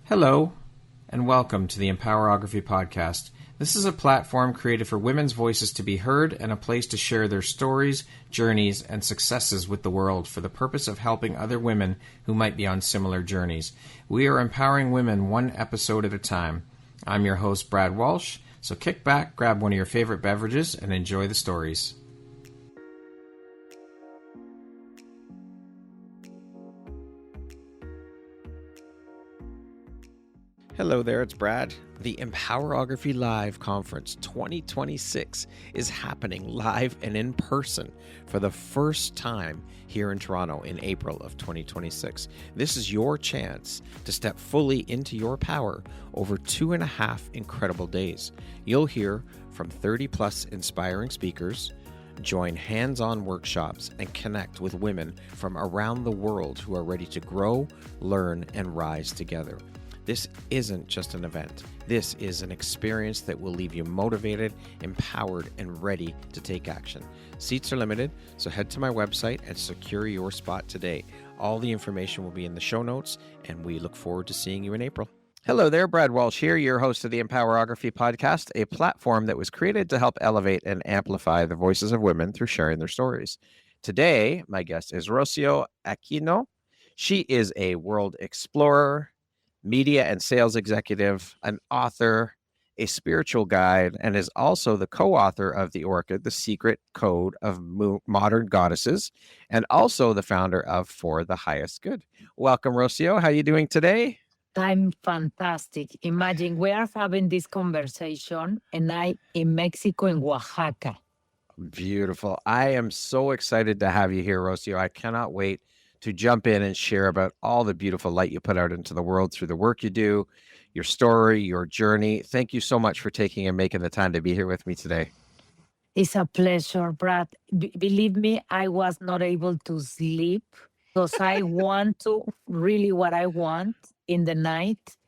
Hello, and welcome to the Empowerography Podcast. This is a platform created for women's voices to be heard and a place to share their stories, journeys, and successes with the world for the purpose of helping other women who might be on similar journeys. We are empowering women one episode at a time. I'm your host, Brad Walsh, so kick back, grab one of your favorite beverages, and enjoy the stories. Hello there, it's Brad. The Empowerography Live Conference 2026 is happening live and in person for the first time here in Toronto in April of 2026. This is your chance to step fully into your power over 2.5 incredible days. You'll hear from 30 plus inspiring speakers, join hands-on workshops, and connect with women from around the world who are ready to grow, learn, and rise together. This isn't just an event. This is an experience that will leave you motivated, empowered, and ready to take action. Seats are limited, so head to my website and secure your spot today. All the information will be in the show notes, and we look forward to seeing you in April. Hello there, Brad Walsh here, your host of the Empowerography Podcast, a platform that was created to help elevate and amplify the voices of women through sharing their stories. Today, my guest is Rocio Aquino. She is a world explorer, media and sales executive, an author, a spiritual guide, and is also the co-author of the Orchid, The Secret Code of Modern Goddesses, and also the founder of For the Highest Good. Welcome, Rocio. How are you doing today? I'm fantastic. Imagine we are having this conversation and I in Mexico, in Oaxaca. Beautiful. I am so excited to have you here, Rocio. I cannot wait to jump in and share about all the beautiful light you put out into the world through the work you do, your story, your journey. Thank you so much for taking and making the time to be here with me today. It's a pleasure, Brad. Believe me, I was not able to sleep because I want to really what I want in the night.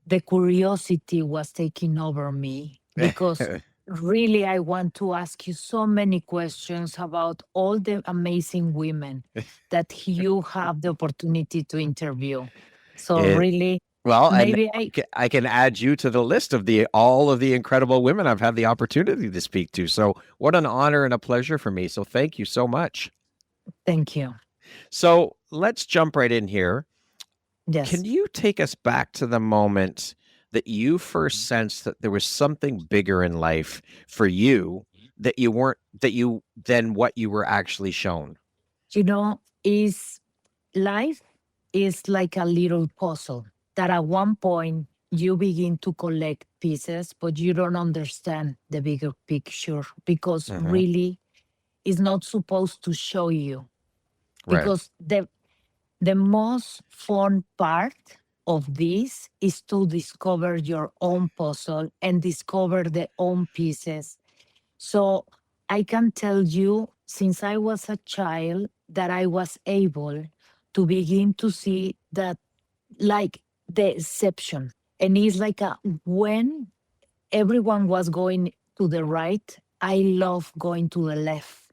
The curiosity was taking over me because really I want to ask you so many questions about all the amazing women that you have the opportunity to interview. So really, well, maybe I can add you to the list of all of the incredible women I've had the opportunity to speak to. So what an honor and a pleasure for me. So thank you so much. Thank you. So let's jump right in here. Yes. Can you take us back to the moment that you first sensed that there was something bigger in life for you that you weren't, than what you were actually shown? You know, life is like a little puzzle that at one point you begin to collect pieces, but you don't understand the bigger picture because really it's not supposed to show you. Right. Because the most fun part of this is to discover your own puzzle and discover the own pieces. So I can tell you, since I was a child, that I was able to begin to see that, like the exception. And it's like when everyone was going to the right, I love going to the left.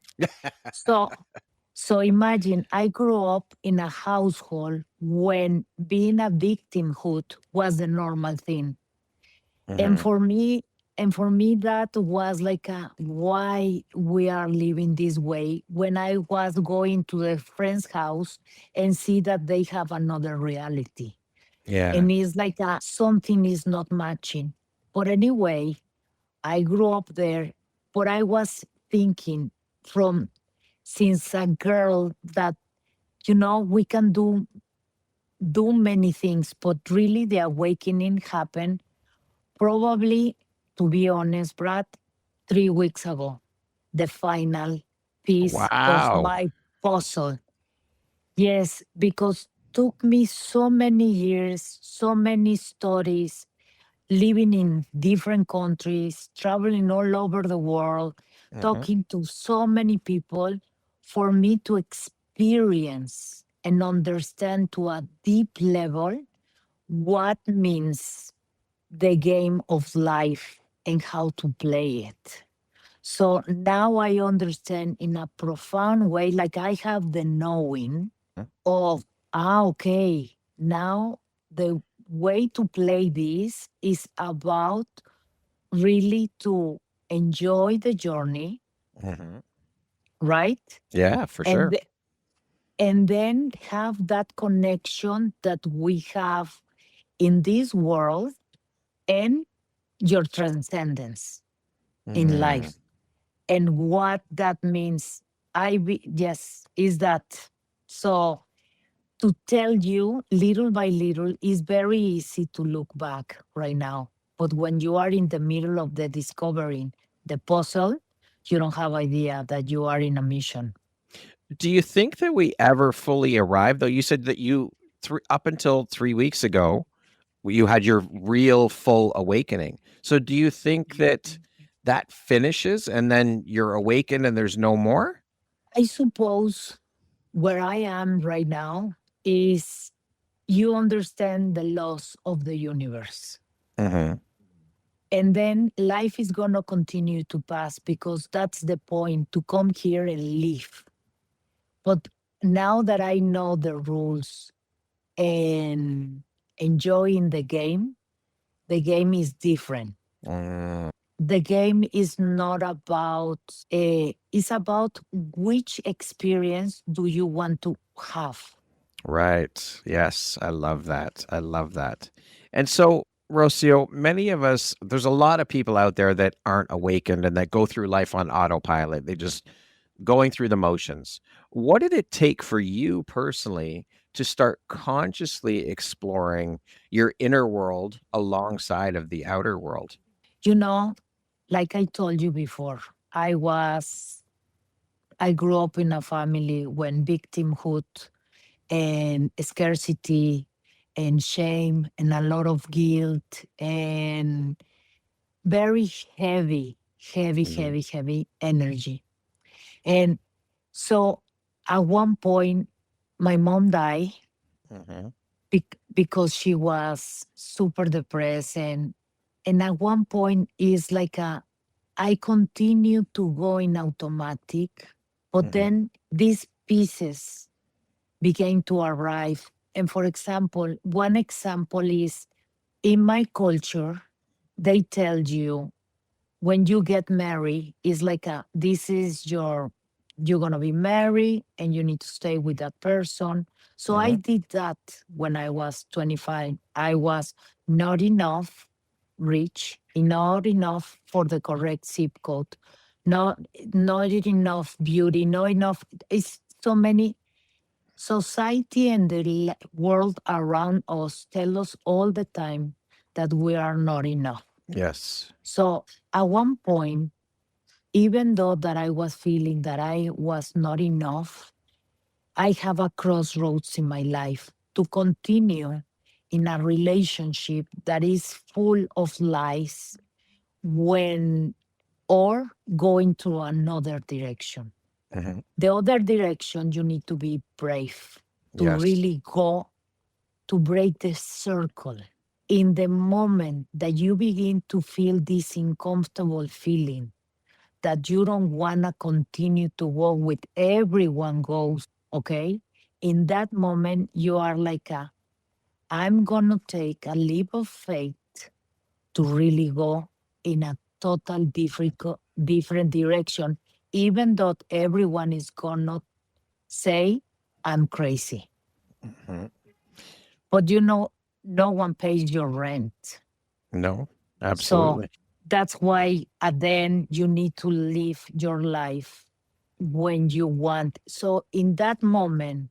So imagine I grew up in a household when being a victimhood was the normal thing. And for me, that was like why we are living this way. When I was going to a friend's house and see that they have another reality. Yeah. And it's like something is not matching. But anyway, I grew up there, but I was thinking since a girl that, we can do many things, but really the awakening happened probably, to be honest, Brad, 3 weeks ago, the final piece of my puzzle. Yes, because took me so many years, so many stories, living in different countries, traveling all over the world, talking to so many people for me to experience and understand to a deep level what means the game of life and how to play it. So now I understand in a profound way, like I have the knowing of, okay, now way to play this is about really to enjoy the journey, Hmm. right? Yeah, for And sure. th- and then have that connection that we have in this world and your transcendence in Mm. life. And what that means, yes, is that. So to tell you little by little is very easy to look back right now. But when you are in the middle of the discovering the puzzle, you don't have idea that you are in a mission. Do you think that we ever fully arrive, though? You said that up until 3 weeks ago, you had your real full awakening. So do you think that that finishes and then you're awakened and there's no more? I suppose where I am right now is you understand the laws of the universe. Hmm. And then life is going to continue to pass because that's the point to come here and live. But now that I know the rules and enjoying the game is different. Mm. The game is not about, it's about which experience do you want to have. Right. Yes. I love that. I love that. And so, Rocio, many of us, there's a lot of people out there that aren't awakened and that go through life on autopilot. They just going through the motions. What did it take for you personally to start consciously exploring your inner world alongside of the outer world? You know, like I told you before, I was, I grew up in a family when victimhood and scarcity and shame and a lot of guilt and very heavy, heavy, Mm. heavy, heavy energy. And so at one point, my mom died Hmm. because she was super depressed. And at one point, it's like I continue to go in automatic, but Hmm. then these pieces began to arrive. And for example, one example is in my culture, they tell you when you get married, it's like this is you're gonna be married and you need to stay with that person. So I Hmm. did that when I was 25. I was not enough rich, not enough for the correct zip code, not not enough beauty, not enough. It's so many. Society and the world around us tell us all the time that we are not enough. Yes. So at one point, even though that I was feeling that I was not enough, I have a crossroads in my life to continue in a relationship that is full of lies when or going to another direction. Hmm. The other direction, you need to be brave to Yes. really go to break the circle. In the moment that you begin to feel this uncomfortable feeling that you don't want to continue to go with everyone goes, okay? In that moment, you are like I'm going to take a leap of faith to really go in a total different direction, even though everyone is going to say I'm crazy. Hmm. But no one pays your rent. No, So absolutely. that's why at the end you need to live your life when you want. So in that moment,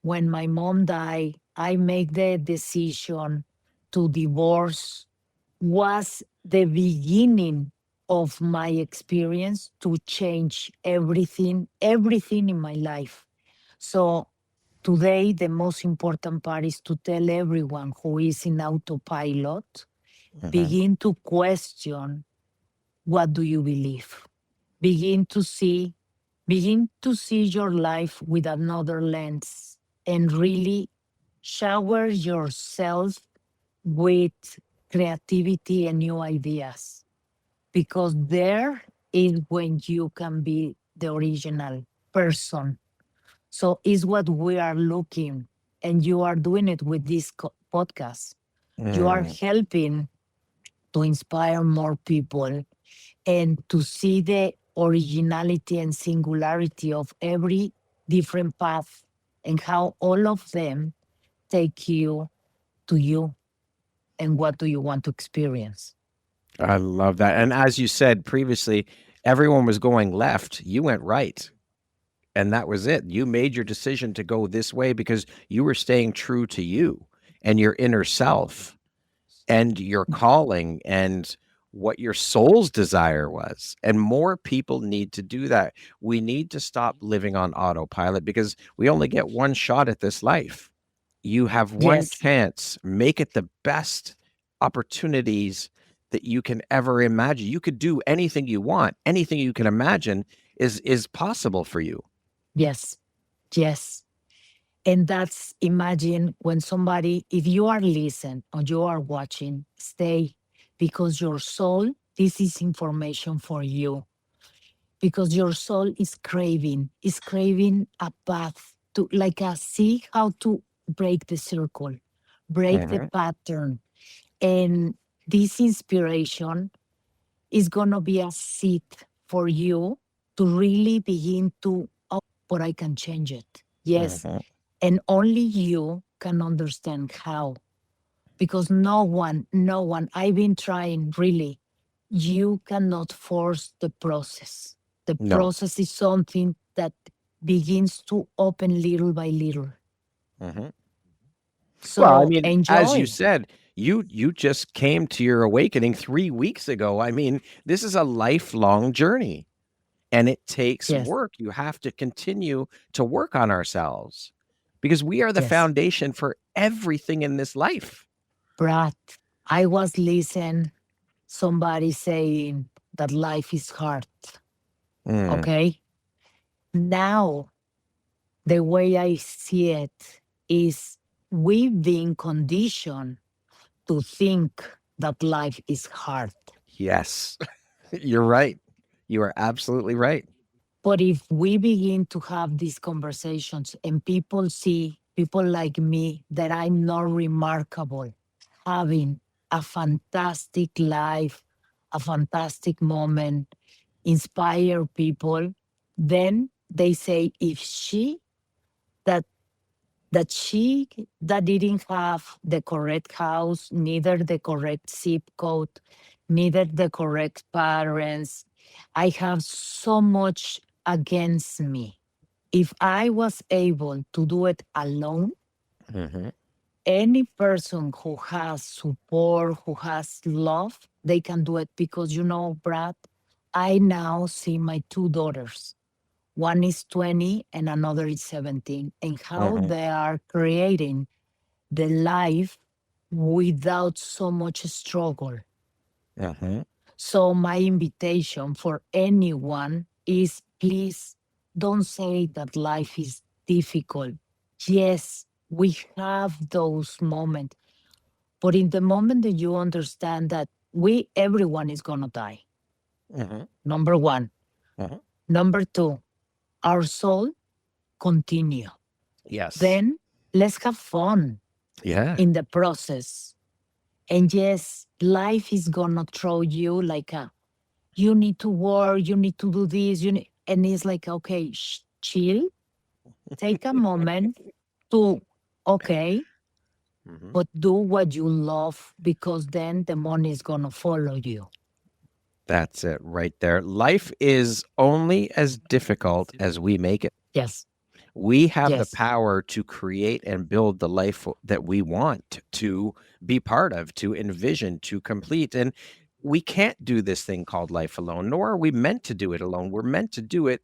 when my mom died, I make the decision to divorce was the beginning of my experience to change everything in my life. So today, the most important part is to tell everyone who is in autopilot, Hmm. begin to question what do you believe? Begin to see, begin to see your life with another lens and really shower yourself with creativity and new ideas because there is when you can be the original person. So is what we are looking, and you are doing it with this podcast. You are Mm, helping to inspire more people and to see the originality and singularity of every different path and how all of them take you to you and what do you want to experience. I love that. And as you said previously, everyone was going left. You went right. And that was it. You made your decision to go this way because you were staying true to you and your inner self and your calling and what your soul's desire was. And more people need to do that. We need to stop living on autopilot because we only get one shot at this life. You have one Yes, chance. Make it the best opportunities that you can ever imagine. You could do anything you want. Anything you can imagine is possible for you. yes, yes. And that's imagine when somebody, if you are listening or you are watching, stay because your soul, this is information for you because your soul is craving a path to like a see how to break the circle, break the Mhm, pattern. And this inspiration is gonna be a seed for you to really begin to, oh, but I can change it. Yes. mhm. And only you can understand how. Because no one, I've been trying really. You cannot force the process. The No. process is something that begins to open little by little. Mhm. Well, I So mean, as you enjoy. said, you just came to your awakening 3 weeks ago. I mean, this is a lifelong journey, and it takes Yes, work. You have to continue to work on ourselves because we are the yes. foundation for everything in this life. Brad, I was listening somebody saying that life is hard. Mm, Okay. Now the way I see it is we've been conditioned to think that life is hard. yes, you're right. You are absolutely right. But if we begin to have these conversations and people see people like me that I'm not remarkable, having a fantastic life, a fantastic moment, inspire people, then they say, if she that she that didn't have the correct house, neither the correct zip code, neither the correct parents. I have so much against me. If I was able to do it alone, Mhm. any person who has support, who has love, they can do it because Brad, I now see my two daughters. One is 20 and another is 17, and how Mhm. they are creating the life without so much struggle. Mhm. So, my invitation for anyone is please don't say that life is difficult. Yes, we have those moments, but in the moment that you understand that everyone is going to die, Mhm. number one. Mhm. Number two, our soul continue. Yes. Then let's have fun Yeah. in the process. And yes, life is gonna throw you like you need to work, you need to do this, and it's like, okay, chill, take a moment to, okay, Mhm. but do what you love because then the money is gonna follow you. That's it right there. Life is only as difficult as we make it. Yes, We have the yes, power to create and build the life that we want to be part of, to envision, to complete. And we can't do this thing called life alone, nor are we meant to do it alone. We're meant to do it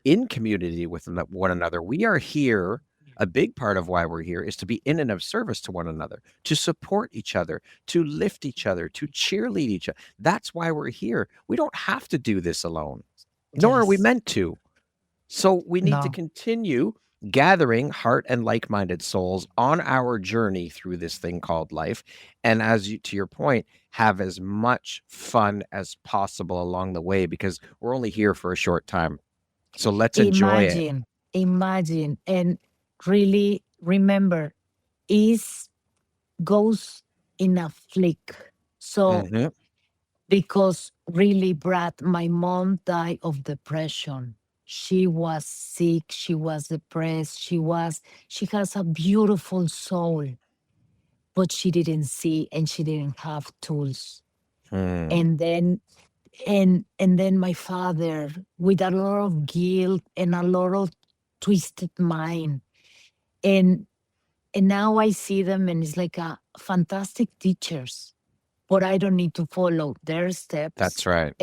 in community with one another. We are here. A big part of why we're here is to be in and of service to one another, to support each other, to lift each other, to cheerlead each other. That's why we're here. We don't have to do this alone, nor are we yes. meant to. So we need to No, continue gathering heart and like-minded souls on our journey through this thing called life. And as you, to your point, have as much fun as possible along the way because we're only here for a short time. So let's enjoy it. imagine, and really remember, is goes. in a flick. So, Hmm. because really, Brad, my mom died of depression. She was sick, she was depressed, she has a beautiful soul, but she didn't see and she didn't have tools. Mm. And then and then my father, with a lot of guilt and a lot of twisted mind. And and now I see them and it's like a fantastic teachers, but I don't need to follow their That's steps. right.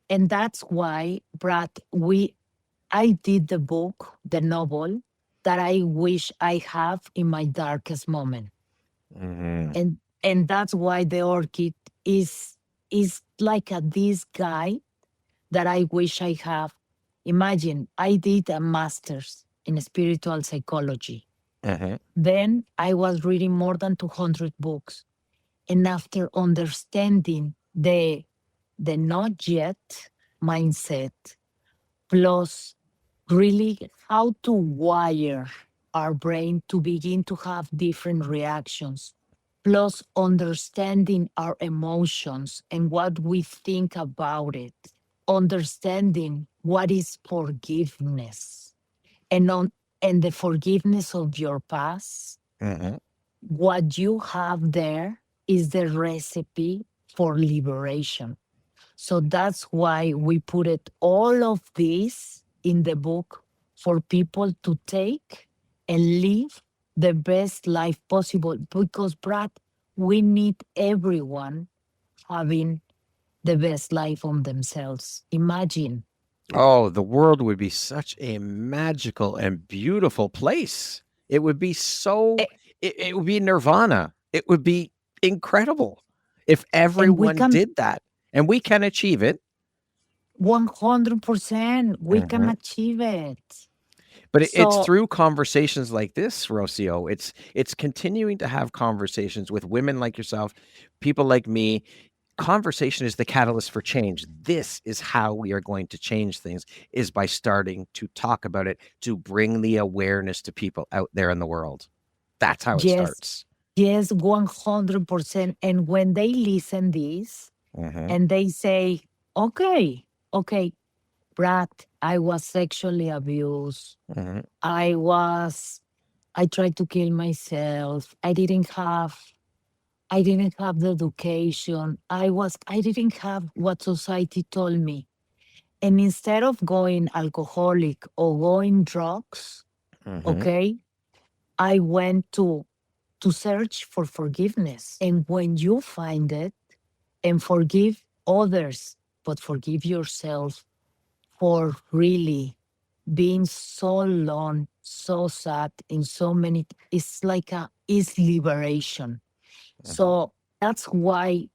And that's why, Brad, I did the book, the novel that I wish I have in my darkest moment. Hmm. And that's why the orchid is like this guy that I wish I have. Imagine I did a master's in spiritual psychology. Hmm. Then I was reading more than 200 books. And after understanding the not yet mindset, plus really how to wire our brain to begin to have different reactions, plus understanding our emotions and what we think about it, understanding what is forgiveness and on and the forgiveness of your past. Hmm. What you have there is the recipe for liberation. So that's why we put it all of this in the book for people to take and live the best life possible. Because, Brad, we need everyone having the best life on themselves. Imagine. Oh, the world would be such a magical and beautiful place. It would be so, eh, it would be nirvana. It would be incredible if And we everyone can did that. And we can achieve it. 100%, we can Mhm. achieve it. But it's So, through conversations like this, Rocio. It's continuing to have conversations with women like yourself, people like me. Conversation is the catalyst for change. This is how we are going to change things, is by starting to talk about it, to bring the awareness to people out there in the world. That's how it yes, starts. yes, 100%. And when they listen this Hmm. and they say, okay, okay, Brad, I was sexually abused. Hmm. I was, I tried to kill myself. I didn't have the education. I didn't have what society told me. And instead of going alcoholic or going drugs, Hmm. okay, I went to search for forgiveness. And when you find it and forgive others, but forgive yourself for really being so long, so sad in so many, it's like it's liberation. Hmm. So that's why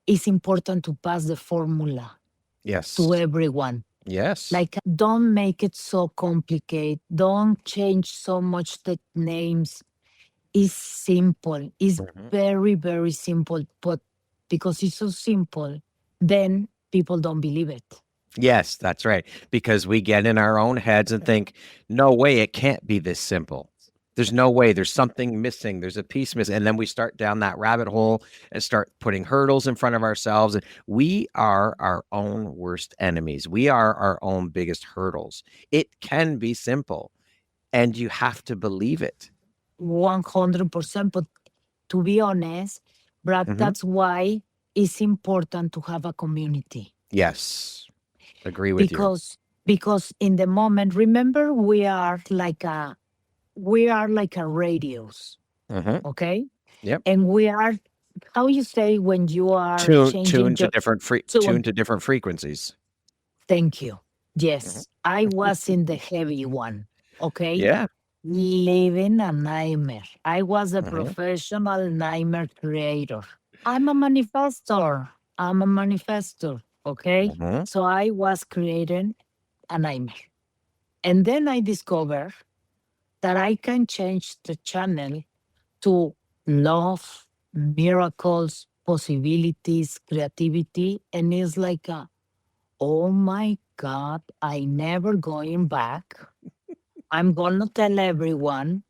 it's important to pass the formula to Yes. everyone. Yes. Like, don't make it so complicated. Don't change so much the names. It's simple. It's Hmm. very, very simple. But because it's so simple, then people don't believe it. Yes, that's right. Because we get in our own heads and think, no way, it can't be this simple. There's no way. There's something missing. There's a piece missing. And then we start down that rabbit hole and start putting hurdles in front of ourselves. And we are our own worst enemies. We are our own biggest hurdles. It can be simple, and you have to believe it. 100%. But to be honest, Brad, Hmm. that's why it's important to have a community. Yes, agree with you. Because in the moment, remember, we are like a radios, Hmm. okay? Yep. And we are, how you say when you are changing your tune. Tune to different frequencies. Thank you. Mhm. Yes, I was in the heavy one, okay? Yeah. Living a nightmare. I was a Hmm. professional nightmare creator. I'm a manifestor. I'm a manifestor, okay? Hmm. So I was creating a nightmare. And then I discovered that I can change the channel to love, miracles, possibilities, creativity. And it's like, oh my God, I never going back. I'm going to tell everyone,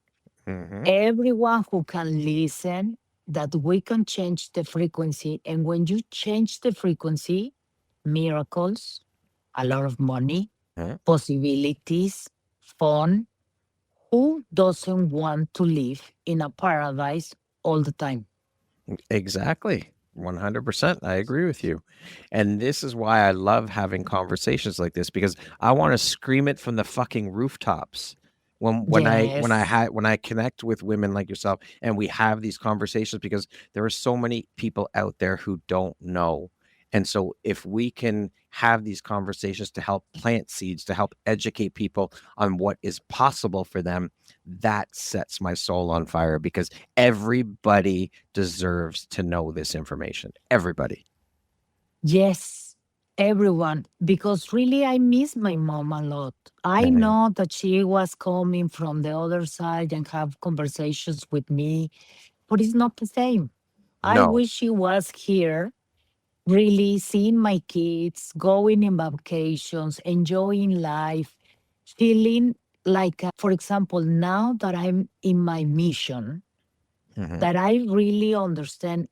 Hmm. everyone who can listen. that we can change the frequency. And when you change the frequency, miracles, a lot of money, Mhm. possibilities, fun. Who doesn't want to live in a paradise all the time? Exactly. 100%. I agree with you. And this is why I love having conversations like this, because I want to scream it from the fucking rooftops. Yes. When I connect with women like yourself and we have these conversations, because there are so many people out there who don't know. And so if we can have these conversations to help plant seeds, to help educate people on what is possible for them, that sets my soul on fire, because everybody deserves to know this information. Everybody. Yes, everyone. Because really, I miss my mom a lot. I Mhm. know that she was coming from the other side and have conversations with me, but it's not the same. I No. wish she was here, really seeing my kids, going in vacations, enjoying life, feeling like, for example, now that I'm in my mission, Mhm. that I really understand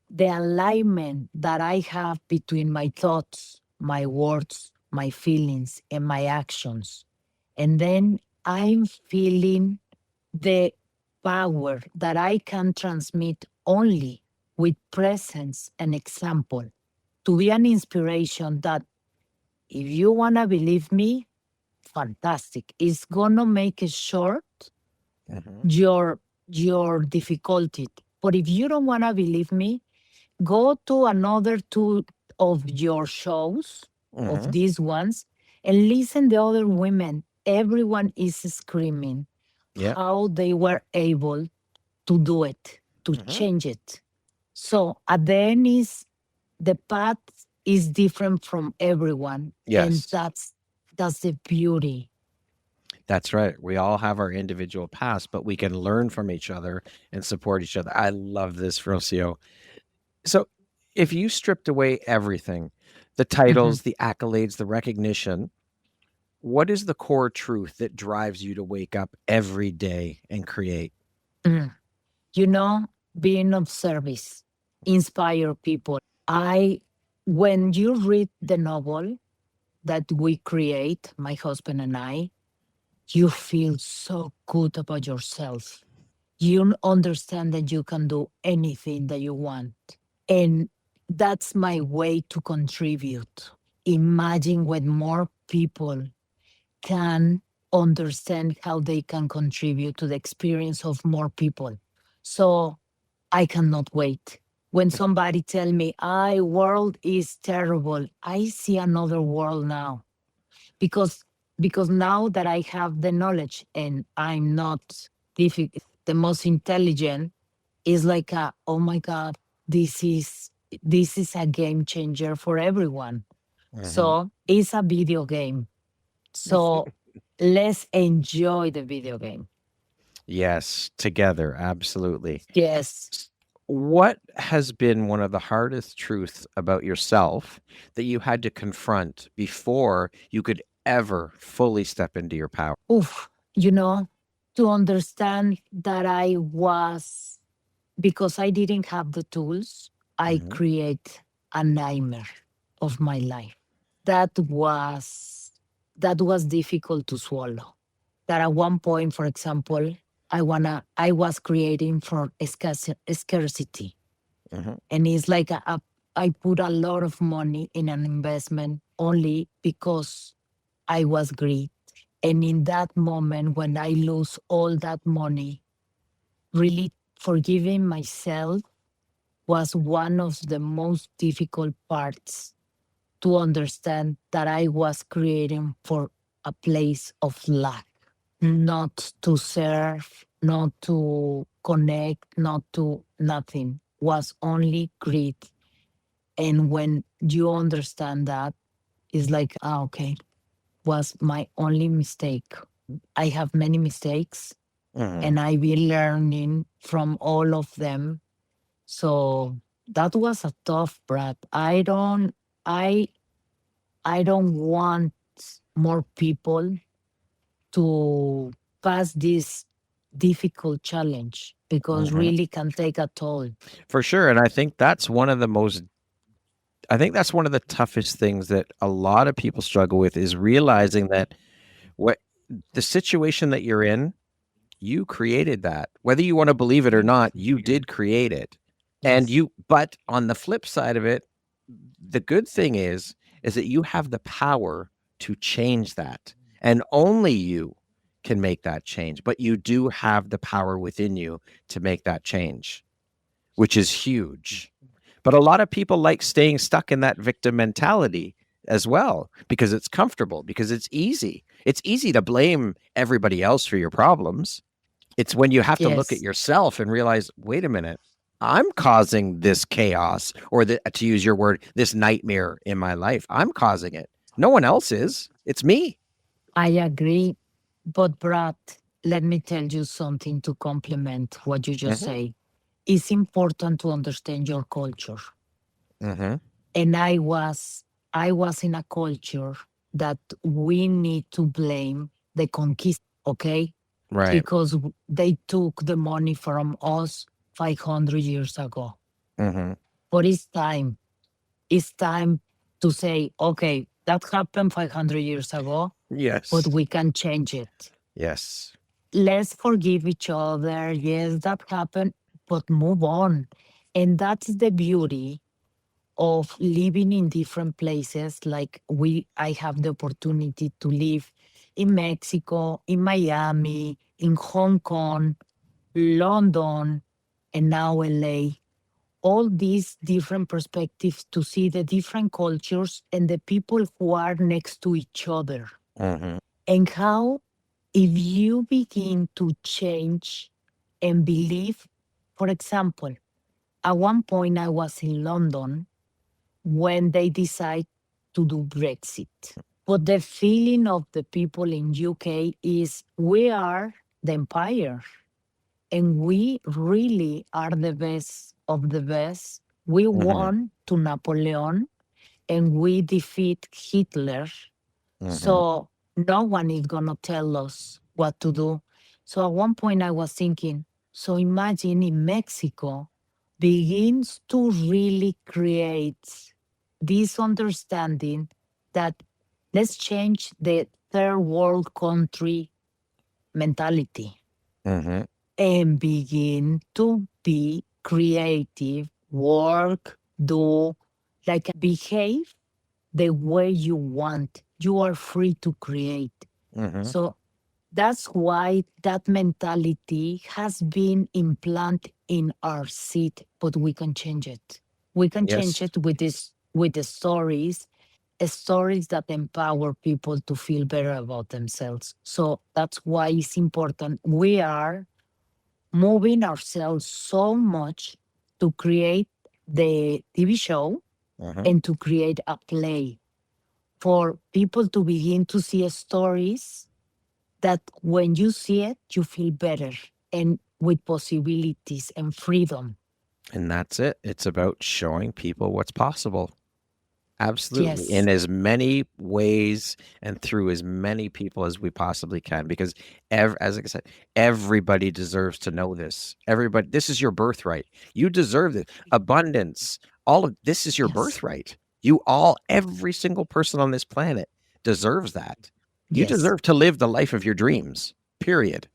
the alignment that I have between my thoughts, my words, my feelings, and my actions. And then I'm feeling the power that I can transmit only with presence and example to be an inspiration that if you want to believe me, fantastic. It's going to make it short Mhm. your difficulty. But if you don't want to believe me, go to another two of your shows, of Mhm. these ones, and listen the other women. Everyone is screaming Yeah. how they were able to do it, to Mhm. change it. So at the end is the path is different from everyone. And Yes. that's the beauty. That's right. We all have our individual past, but we can learn from each other and support each other. I love this, Rocio. So, if you stripped away everything, the Mhm. titles, the accolades, the recognition, what is the core truth that drives you to wake up every day and create? Mm. You know, being of service, inspire people. I when you read the novel that we create, my husband and I, you feel so good about yourself. You understand that you can do anything that you want. And that's my way to contribute. Imagine when more people can understand how they can contribute to the experience of more people. So I cannot wait. When somebody tell me, "I world is terrible," I see another world now because now that I have the knowledge and I'm not the most intelligent, is like oh my god, this is a game changer for everyone. Mhm. So it's a video game. So let's enjoy the video game. Yes, together, absolutely. Yes. S- What has been one of the hardest truths about yourself that you had to confront before you could ever fully step into your power? Oof. You know, to understand that I was, because I didn't have the tools, I Mhm. create a nightmare of my life. That was that was difficult to swallow. That at one point, for example, I was creating for scarcity. Mhm. And it's like I put a lot of money in an investment only because I was greedy. And in that moment, when I lose all that money, really forgiving myself was one of the most difficult parts to understand that I was creating for a place of lack, not to serve, not to connect, not to nothing, was only greed. And when you understand that, it's like, okay, was my only mistake. I have many mistakes Mhm. and I've been learning from all of them. So that was a tough breath. I I don't want more people to pass this. difficult challenge because Mhm. really can take a toll. For sure. And I think that's one of the toughest things that a lot of people struggle with is realizing that what the situation that you're in, you created that. Whether you want to believe it or not, you did create it. And Yes. but on the flip side of it, the good thing is that you have the power to change that. And only you can make that change. But you do have the power within you to make that change, which is huge. But a lot of people like staying stuck in that victim mentality as well because it's comfortable, because it's easy. It's easy to blame everybody else for your problems. It's when you have to look at Yes. yourself and realize, wait a minute, I'm causing this chaos or to use your word, this nightmare in my life. I'm causing it. No one else is. It's me. I agree. But Brad, let me tell you something to complement what you just Mm-hmm. say. It's important to understand your culture. Mm-hmm. And I was in a culture that we need to blame the conquist, okay? Right. Because they took the money from us 500 years ago. Mm-hmm. But it's time to say, okay, that happened 500 years ago, but Yes. we can change it. Yes. Let's forgive each other. Yes, that happened, but move on. And that's the beauty of living in different places. Like I have the opportunity to live in Mexico, in Miami, in Hong Kong, London, and now LA. All these different perspectives to see the different cultures and the people who are next to each other. Mm-hmm. And how, if you begin to change and believe, for example, at one point I was in London when they decide to do Brexit. But the feeling of the people in UK is we are the empire and we really are the best of the best. We Mm-hmm. won to Napoleon and we defeat Hitler. Mm-hmm. So no one is going to tell us what to do. So at one point I was thinking, so imagine in Mexico begins to really create this understanding that let's change the third world country mentality Mm-hmm. and begin to be creative, work, do, like behave the way you want. You are free to create. Mm-hmm. So that's why that mentality has been implanted in our seed, but we can change it. We can change Yes. it with the stories that empower people to feel better about themselves. So that's why it's important. We are moving ourselves so much to create the TV show Mm-hmm. and to create a play for people to begin to see stories that when you see it, you feel better and with possibilities and freedom. And that's it. It's about showing people what's possible. Absolutely. Yes, In as many ways and through as many people as we possibly can. Because, as I said, everybody deserves to know this. Everybody, this is your birthright. You deserve it. Abundance, all of this is your yes, birthright. Every single person on this planet deserves that. You yes. deserve to live the life of your dreams, period.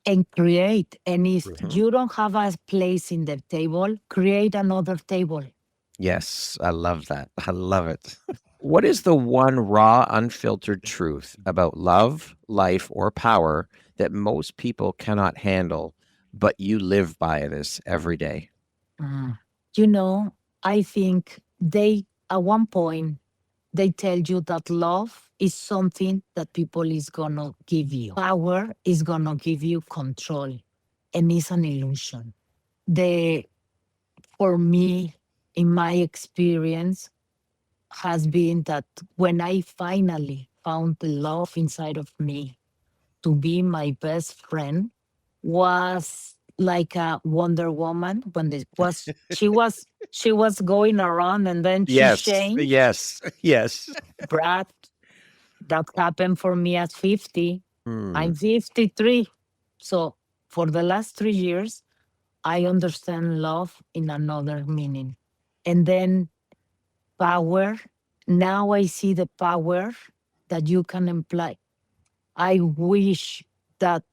And create. And if Mhm. you don't have a place in the table, create another table. Yes, I love that. I love it. What is the one raw, unfiltered truth about love, life, or power that most people cannot handle, but you live by this every day? Mm. You know, I think at one point, they tell you that love is something that people is gonna give you. Power is gonna give you control, and it's an illusion. The For me, in my experience, has been that when I finally found the love inside of me to be my best friend, was like a Wonder Woman when she was going around and then she Yes, changed. yes, yes. Brad, that happened for me at 50. Hmm. I'm 53. So for the last 3 years, I understand love in another meaning. And then power. Now I see the power that you can imply. I wish that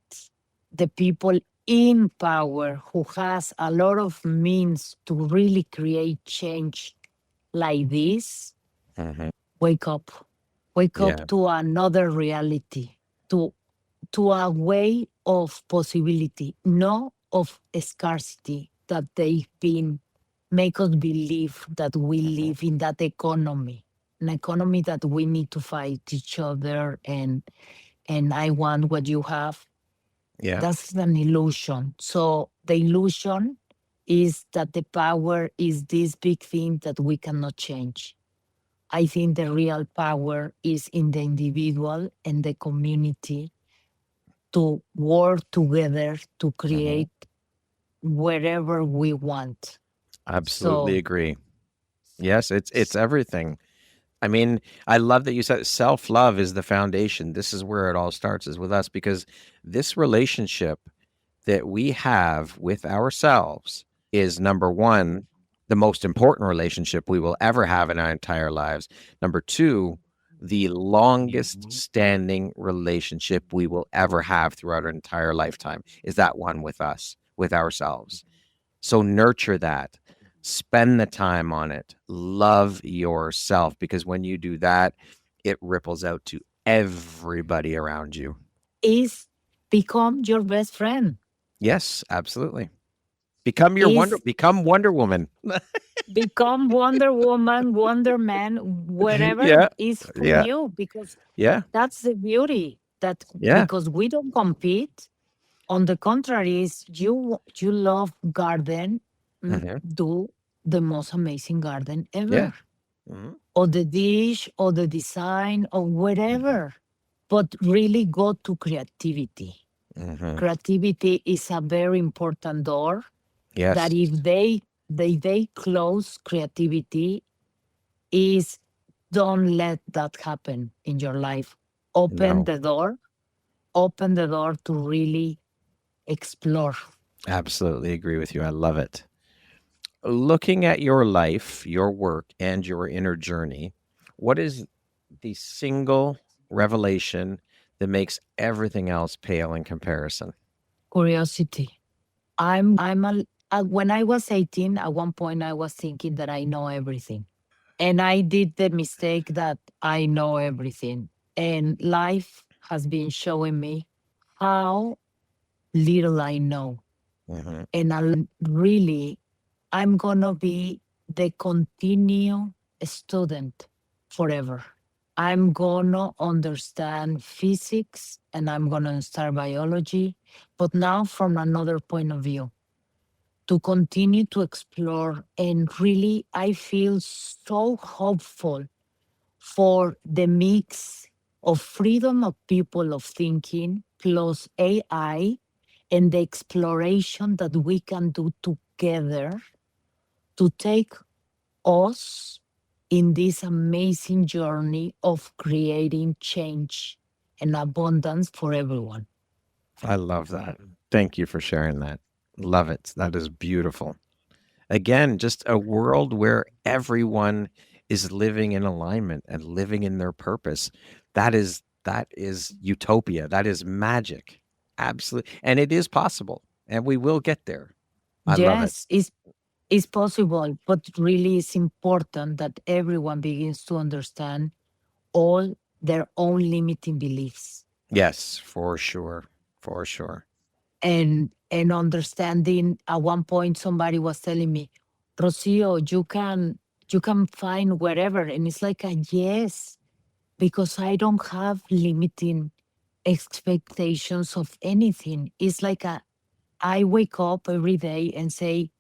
the people in power who has a lot of means to really create change like this Hmm. wake up. Wake up Yeah, to another reality, to a way of possibility, not of scarcity that they've been make us believe that we hmm, live in that economy, an economy that we need to fight each other and I want what you have. yeah, That's an illusion. So the illusion is that the power is this big thing that we cannot change. I think the real power is in the individual and the community to work together to hmm. create wherever we want. Absolutely So agree. Yes, it's everything. I mean, I love that you said self-love is the foundation. This is where it all starts, is with us, because this relationship that we have with ourselves is number one, the most important relationship we will ever have in our entire lives. Number two, the longest standing relationship we will ever have throughout our entire lifetime is that one with us, with ourselves. So nurture that. Spend the time on it. Love yourself, because when you do that, it ripples out to everybody around you. is become your best friend. Yes, absolutely. Is Become Wonder Woman. become Wonder Woman, Wonder Man, whatever Yeah. is for Yeah. you, because Yeah. that's the beauty. That Yeah. because we don't compete. On the contrary, is you love garden, Mhm. do the most amazing garden Yeah. ever, Mhm. or the dish, or the design, or Mhm. whatever. But really go to creativity. Mhm. Creativity is a very important door that Yes. if they close creativity is don't let that happen in your life. Open No. the door, open the door to really explore. Absolutely agree with you. I love it. Looking at your life, your work, and your inner journey, what is the single revelation that makes everything else pale in comparison? Curiosity. I'm when I was 18, at one point I was thinking that I know everything. And I did the mistake that I know everything. And life has been showing me how little I know. Mhm. And really, I'm going to be the continue student forever. I'm going to understand physics and I'm going to understand biology, but now from another point of view to continue to explore. And really, I feel so hopeful for the mix of freedom of people of thinking plus AI and the exploration that we can do together to take us in this amazing journey of creating change and abundance for everyone. I love that. Thank you for sharing that. Love it. That is beautiful. Again, just a world where everyone is living in alignment and living in their purpose. That is utopia. That is magic. Absolutely. And it is possible. And we will get there. I love it. Yes, it's possible, but really it's important that everyone begins to understand all their own limiting beliefs Yes, for sure. For sure. and understanding. At one point somebody was telling me, Rocio, you can find wherever, and it's like a yes, because I don't have limiting expectations of anything. It's like a I wake up every day and say,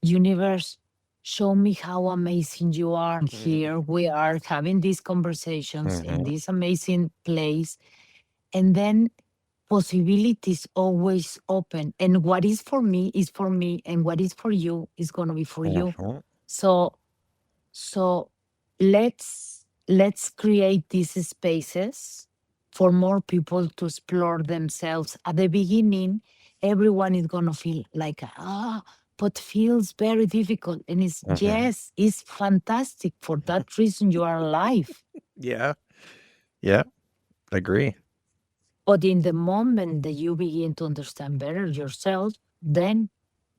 universe, show me how amazing you are. Mhm. Here we are having these conversations in Mhm. this amazing place. And then possibilities always open. And what is for me is for me. And what is for you is gonna be for you. Mhm. So so let's create these spaces for more people to explore themselves. At the beginning, everyone is gonna feel like but feels very difficult. And it's Mhm. yes, it's fantastic. For that reason, you are alive. Yeah. Yeah. Agree. But in the moment that you begin to understand better yourself, then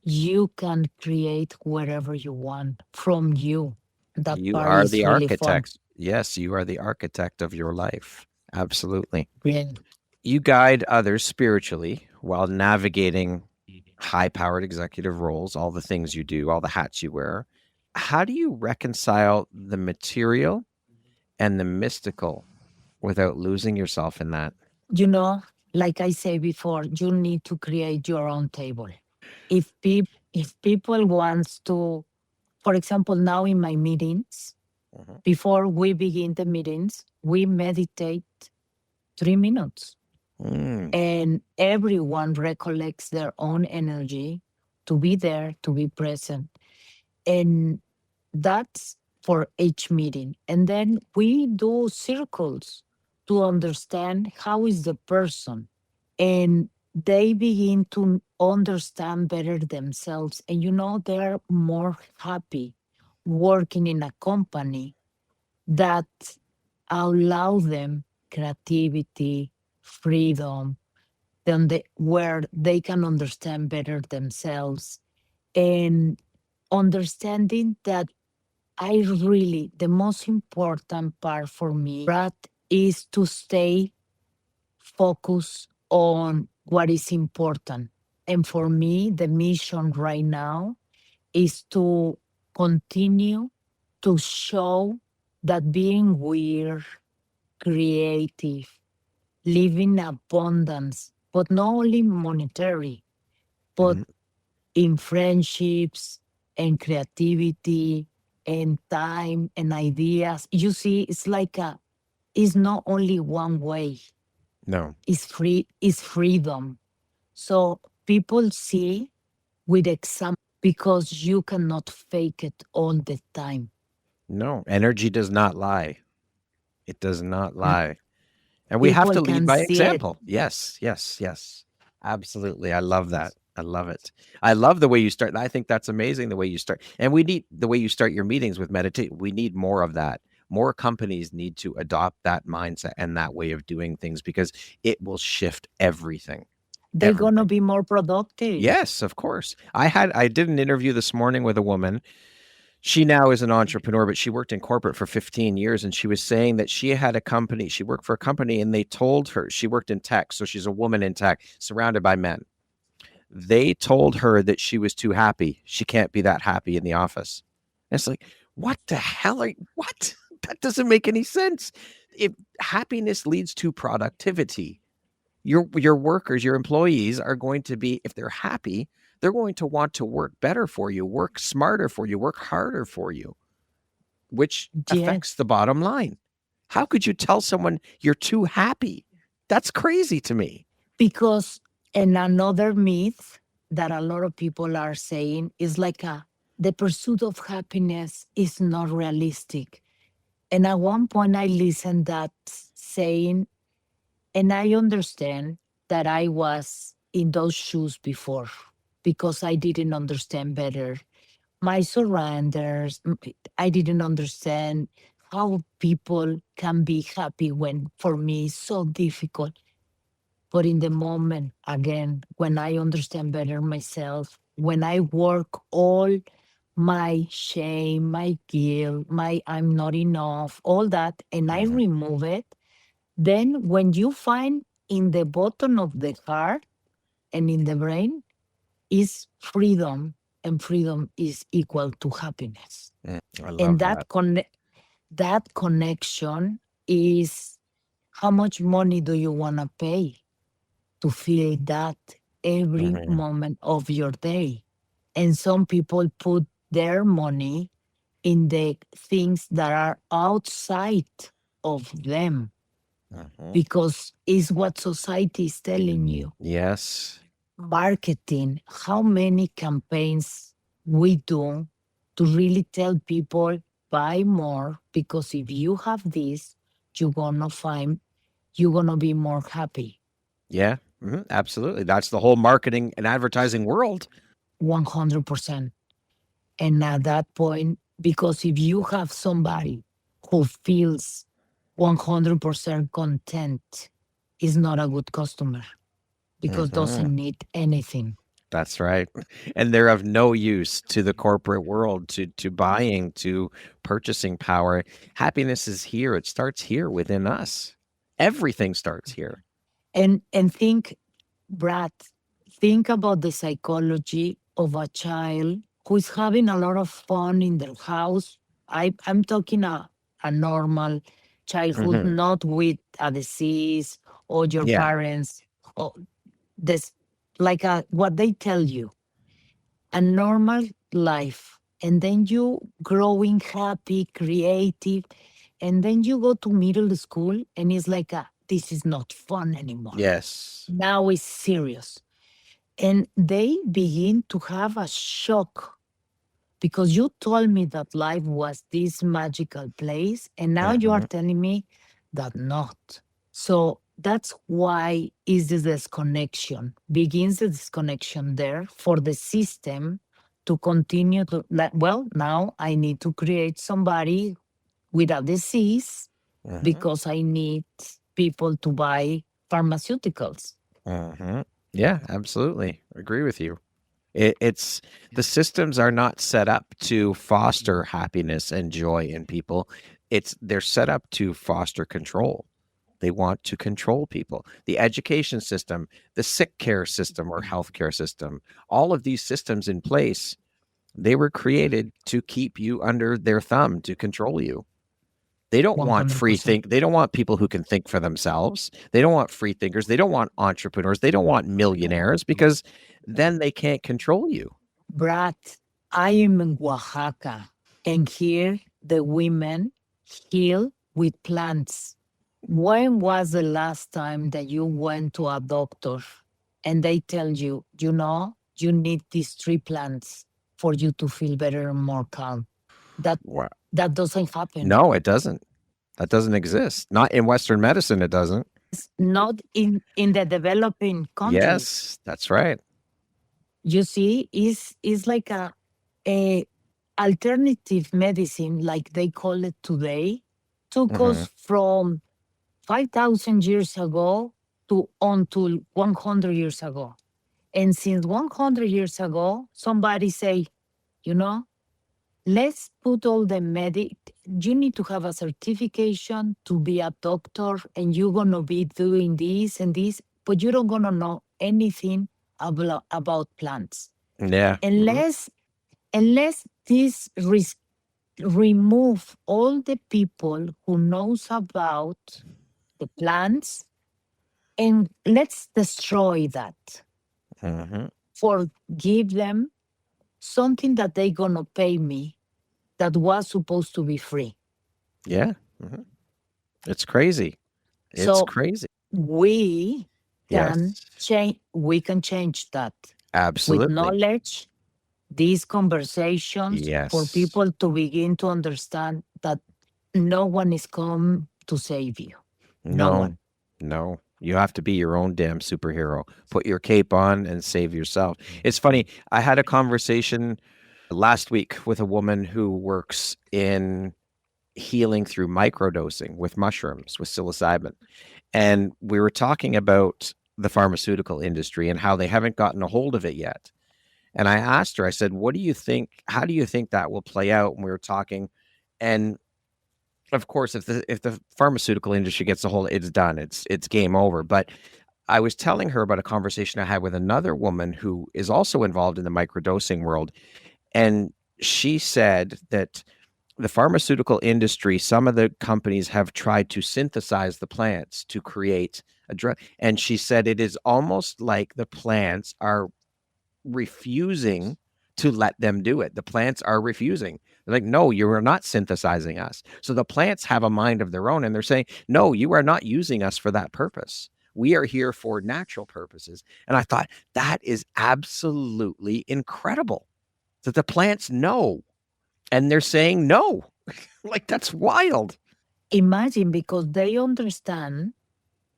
you can create wherever you want from you. That You part are is the really fun. architect. Yes, you are the architect of your life. Absolutely. Yeah. You guide others spiritually while navigating high powered executive roles, all the things you do, all the hats you wear. How do you reconcile the material and the mystical without losing yourself in that? You know, like I say before, you need to create your own table. If people wants to, for example, now in my meetings, Mhm. before we begin the meetings, we meditate 3 minutes, Mm, and everyone recollects their own energy to be there, to be present. And that's for each meeting. And then we do circles to understand how is the person. And they begin to understand better themselves. And they're more happy working in a company that allow them creativity, freedom, where they can understand better themselves, and understanding that the most important part for me, Brad, is to stay focused on what is important. And for me, the mission right now is to continue to show that being weird, creative, living abundance, but not only monetary, but mhm. in friendships and creativity and time and ideas. You see, it's not only one way. No, It's freedom. So people see with example, because you cannot fake it all the time. no. Energy does not lie. It does not Mm, lie. And we have People to lead can by see it. example. Yes, yes, yes. Absolutely. I love that. I love it. I love the way you start. I think that's amazing the way you start. And we need the way you start your meetings with meditate. We need more of that. More companies need to adopt that mindset and that way of doing things because it will shift everything. They're gonna Everything. be more productive. Yes, of course. I did an interview this morning with a woman. She now is an entrepreneur, but she worked in corporate for 15 years. And she was saying that she had a company, she worked for a company, and they told her she worked in tech. So she's a woman in tech, surrounded by men. They told her that she was too happy. She can't be that happy in the office. And it's like, what the hell? What? That doesn't make any sense. If happiness leads to productivity, your workers, your employees are going to be, if they're happy, they're going to want to work better for you, work smarter for you, work harder for you, which Yeah, affects the bottom line. How could you tell someone you're too happy? That's crazy to me. because and another myth that a lot of people are saying is like the pursuit of happiness is not realistic. And at one point I listened that saying, and I understand that I was in those shoes before because I didn't understand better my surroundings. I didn't understand how people can be happy when for me it's so difficult. But in the moment, again, when I understand better myself, when I work all my shame, my guilt, my I'm not enough, all that, and I Mhm. remove it, then when you find in the bottom of the heart and in the brain is freedom, and freedom is equal to happiness. I And love that. that connection is how much money do you want to pay to feel that every Mhm. moment of your day. And some people put their money in the things that are outside of them Mhm. because it's what society is telling you. Yes. Marketing, how many campaigns we do to really tell people buy more because if you have this, you're gonna be more happy. Yeah. Absolutely. That's the whole marketing and advertising world. 100%. And at that point, because if you have somebody who feels 100% content, is not a good customer because doesn't need anything. That's right. And they're of no use to the corporate world, to buying, to purchasing power. Happiness is here. It starts here within us. Everything starts here. And think, Brad, think about the psychology of a child who is having a lot of fun in their house. I'm talking a normal childhood, Mhm. not with a disease or your Yeah. parents or this, like what they tell you, a normal life. And then you growing happy, creative, and then you go to middle school and it's like this is not fun anymore. Yes. Now it's serious. And they begin to have a shock because you told me that life was this magical place, and now you are telling me that not. So that's why is this disconnection, begins the disconnection there for the system to continue to, like, well, now I need to create somebody with a disease because I need people to buy pharmaceuticals. Yeah, absolutely. Agree with you. It's the systems are not set up to foster happiness and joy in people. They're set up to foster control. They want to control people. The education system, the sick care system or healthcare system, all of these systems in place, they were created to keep you under their thumb, to control you. They don't want 100%. they don't want people who can think for themselves. They don't want free thinkers. They don't want entrepreneurs. They don't want millionaires because then they can't control you. Brad, I am in Oaxaca, and here the women heal with plants. When was the last time that you went to a doctor and they tell you, you need these 3 plants for you to feel better and more calm? That Wow. that doesn't happen. No, it doesn't. That doesn't exist. Not in Western medicine, it doesn't. It's not in the developing countries. Yes, that's right. You see, is like a alternative medicine, like they call it today, took us from 5,000 years ago to until 100 years ago. And since 100 years ago, somebody say, you know, let's put all the you need to have a certification to be a doctor and you're going to be doing this and this, but you don't going to know anything about plants. Yeah. Unless this remove all the people who knows about the plants and let's destroy that for give them something that they gonna pay me that was supposed to be free. Yeah. It's crazy. It's So crazy. we can Yes. change that with Absolutely. knowledge, these conversations for Yes. people to begin to understand that no one is come to save you. No No. one. No. You have to be your own damn superhero. Put your cape on and save yourself. It's funny. I had a conversation last week with a woman who works in healing through microdosing with mushrooms, with psilocybin. And we were talking about the pharmaceutical industry and how they haven't gotten a hold of it yet. And I asked her, I said, what do you think? How do you think that will play out? And we were talking. And of course, if the pharmaceutical industry gets a hold, it's done. It's game over. But I was telling her about a conversation I had with another woman who is also involved in the microdosing world. And she said that the pharmaceutical industry, some of the companies have tried to synthesize the plants to create a drug. And she said it is almost like the plants are refusing to let them do it. The plants are refusing. They're like, no, you are not synthesizing us. So the plants have a mind of their own and they're saying, no, you are not using us for that purpose. We are here for natural purposes. And I thought that is absolutely incredible that the plants know and they're saying no. Like, that's wild. Imagine, because they understand,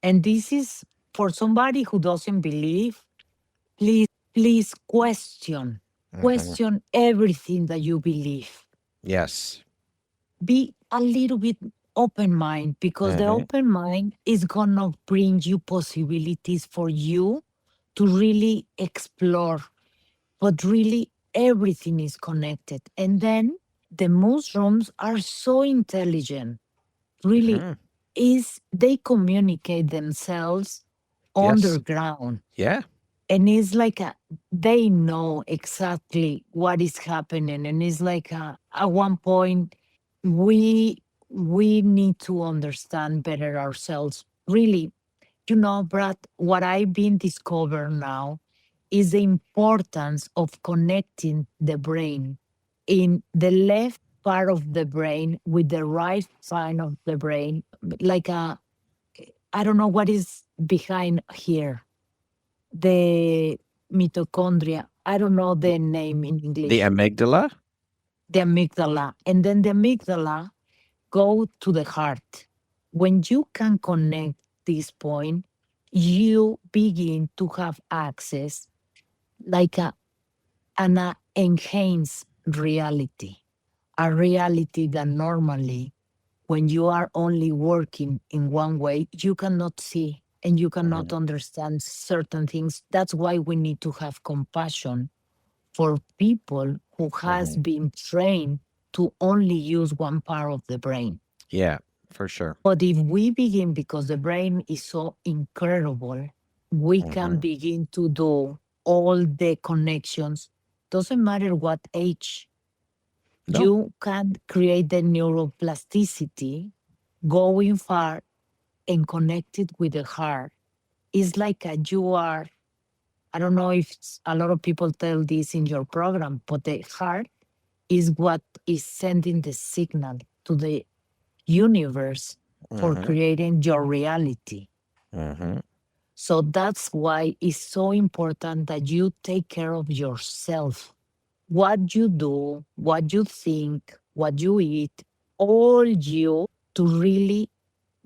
and this is for somebody who doesn't believe, please question. Question everything that you believe. Yes. Be a little bit open mind, because the open mind is gonna bring you possibilities for you to really explore. But really, everything is connected. And then the mushrooms are so intelligent. Really, is they communicate themselves Yes. underground. Yeah. And it's like they know exactly what is happening. And it's like at one point we need to understand better ourselves. Really, Brad, what I've been discovering now is the importance of connecting the brain in the left part of the brain with the right side of the brain. Like I don't know what is behind here. The mitochondria. I don't know the name in English. The amygdala? The amygdala. And then the amygdala go to the heart. When you can connect this point, you begin to have access like an enhanced reality, a reality that normally, when you are only working in one way, you cannot see and you cannot understand certain things. That's why we need to have compassion for people who has been trained to only use one part of the brain. Yeah, for sure. But if we begin, because the brain is so incredible, we can begin to do all the connections. Doesn't matter what age. No. You can create the neuroplasticity going far and connected with the heart. It's like you are, I don't know if a lot of people tell this in your program, but the heart is what is sending the signal to the universe for creating your reality. So that's why it's so important that you take care of yourself. What you do, what you think, what you eat, all you to really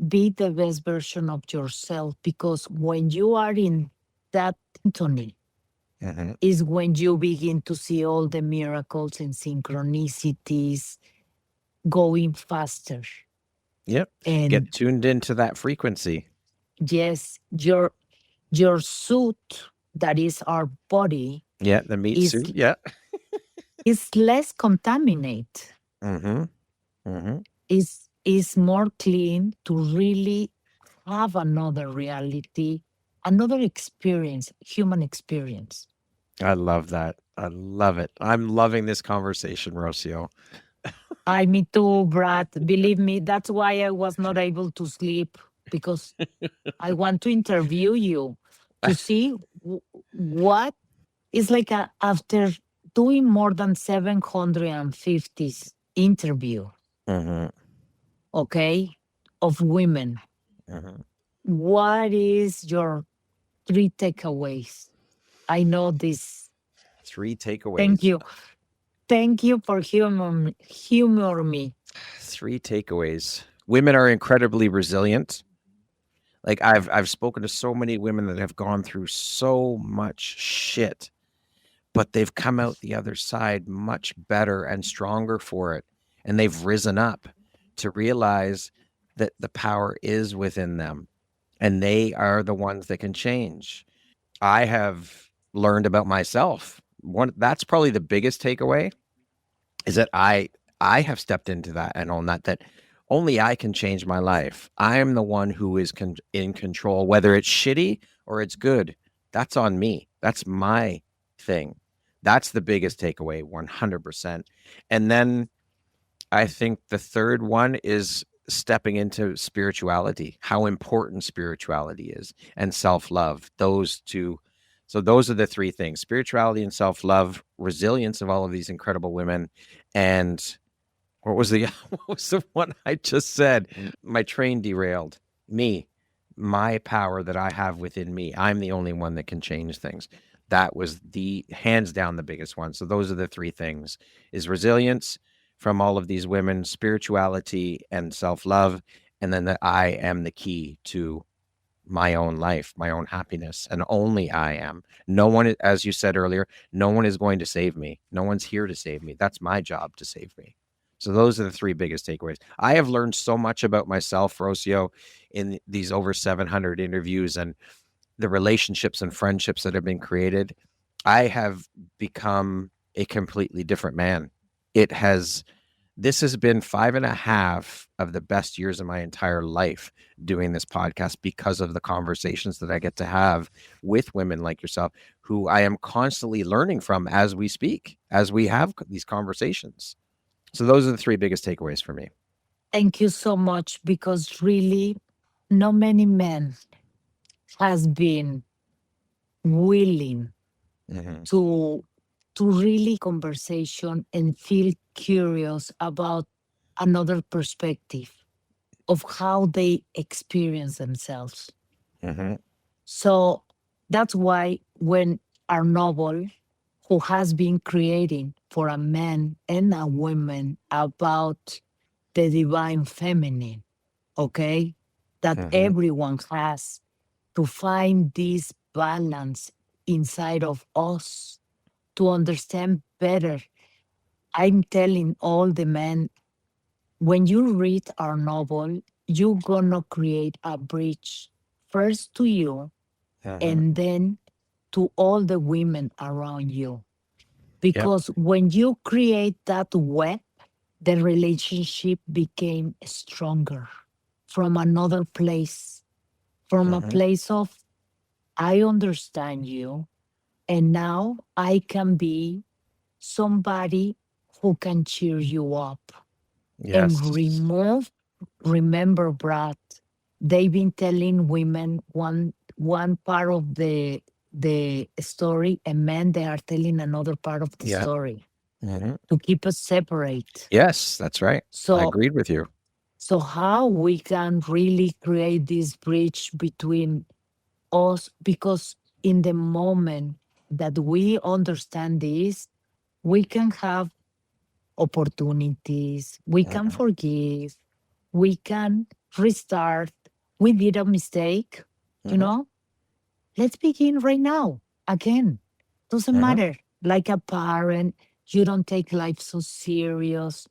be the best version of yourself. Because when you are in that symphony, is when you begin to see all the miracles and synchronicities going faster. Yep. And Get tuned into that frequency. yes, your suit, that is our body, Yeah, the meat is suit. Yeah. is less contaminated. Is more clean to really have another reality, another experience, human experience. I love that. I love it. I'm loving this conversation, Rocio. Me too, Brad. Believe me, that's why I was not able to sleep, because I want to interview you to see what is like after doing more than 750 interview, okay, of women. What is your 3 takeaways? I know this. 3 takeaways. Thank you. Thank you for humor me. 3 takeaways. Women are incredibly resilient. Like I've spoken to so many women that have gone through so much shit, but they've come out the other side much better and stronger for it. And they've risen up to realize that the power is within them and they are the ones that can change. I have learned about myself. That's probably the biggest takeaway, is that I have stepped into that and on that only I can change my life. I am the one who is in control, whether it's shitty or it's good. That's on me. That's my thing. That's the biggest takeaway, 100%. And then I think the third one is stepping into spirituality, how important spirituality is, and self-love. Those two. So those are the 3 things: spirituality and self-love, resilience of all of these incredible women, and what was the one I just said? My train derailed. Me, my power that I have within me. I'm the only one that can change things. That was the hands down the biggest one. So those are the 3 things: is resilience from all of these women, spirituality and self-love, and then that I am the key to my own life, my own happiness, and only I am. No one, as you said earlier, no one is going to save me. No one's here to save me. That's my job to save me. So those are the three biggest takeaways. I have learned so much about myself, Rocio, in these over 700 interviews and the relationships and friendships that have been created. I have become a completely different man. It has This has been 5.5 of the best years of my entire life doing this podcast because of the conversations that I get to have with women like yourself, who I am constantly learning from as we speak, as we have these conversations. So those are the three biggest takeaways for me. Thank you so much, because really not many men has been willing Mm-hmm. to really conversation and feel curious about another perspective of how they experience themselves. Mm-hmm. So that's why when our novel, who has been creating for a man and a woman about the divine feminine, okay, that Mm-hmm. everyone has to find this balance inside of us to understand better. I'm telling all the men, when you read our novel, you're gonna create a bridge first to you Mm-hmm. and then to all the women around you. Yep. Because when you create that web, the relationship became stronger from another place, from a Mm-hmm. place of, I understand you, and now I can be somebody who can cheer you up and Yes. remember, Brad, they've been telling women one part of the story, and men they are telling another part of the Yeah. story Mm-hmm. to keep us separate. Yes, that's right. I So agreed with you. so how we can really create this bridge between us, because in the moment that we understand this, we can have opportunities, we can Mm-hmm. forgive, we can restart. We did a mistake, you Mm-hmm. know? Let's begin right now again. Doesn't Mm-hmm. matter. Like a parent, you don't take life so serious.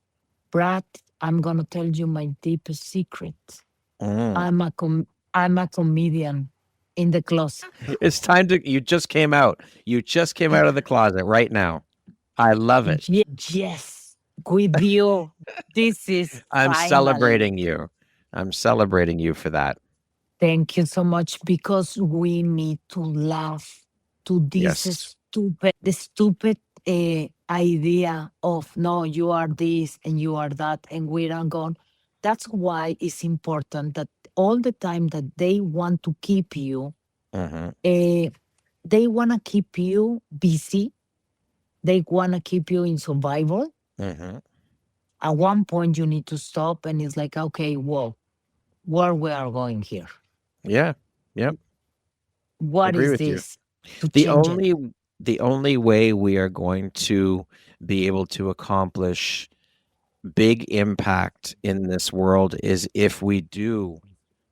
Brad, I'm gonna tell you my deepest secret. Mm. I'm a comedian in the closet. It's time to. You just came out. You just came out of the closet right now. I love it. Yes, with you. This is I'm finally. celebrating you. I'm celebrating you for that. Thank you so much, because we need to laugh to this Yes. the stupid idea of no, you are this and you are that, and we are gone. That's why it's important that all the time that they want to keep you, Mm-hmm. uh, they want to keep you busy. They want to keep you in survival. Mm-hmm. At one point, you need to stop, and it's like, okay, whoa, where we are going here? Yeah. Yep. What Agree is with you. this to The change it? only the only way we are going to be able to accomplish big impact in this world is if we do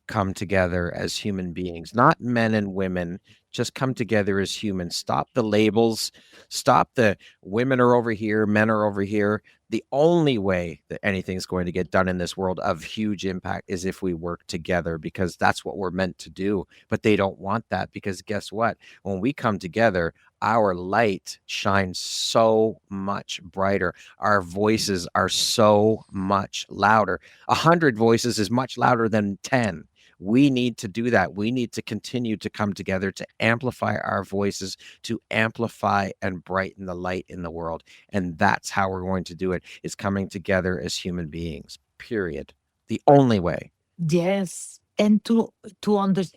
come together as human beings, not men and women, just come together as humans. Stop the labels, stop the women are over here, men are over here. The only way that anything's going to get done in this world of huge impact is if we work together, because that's what we're meant to do. But they don't want that, because guess what? When we come together, our light shines so much brighter. Our voices are so much louder. 100 voices is much louder than 10. We need to do that. We need to continue to come together to amplify our voices, to amplify and brighten the light in the world. And that's how we're going to do it, is coming together as human beings, period. The only way. Yes, and to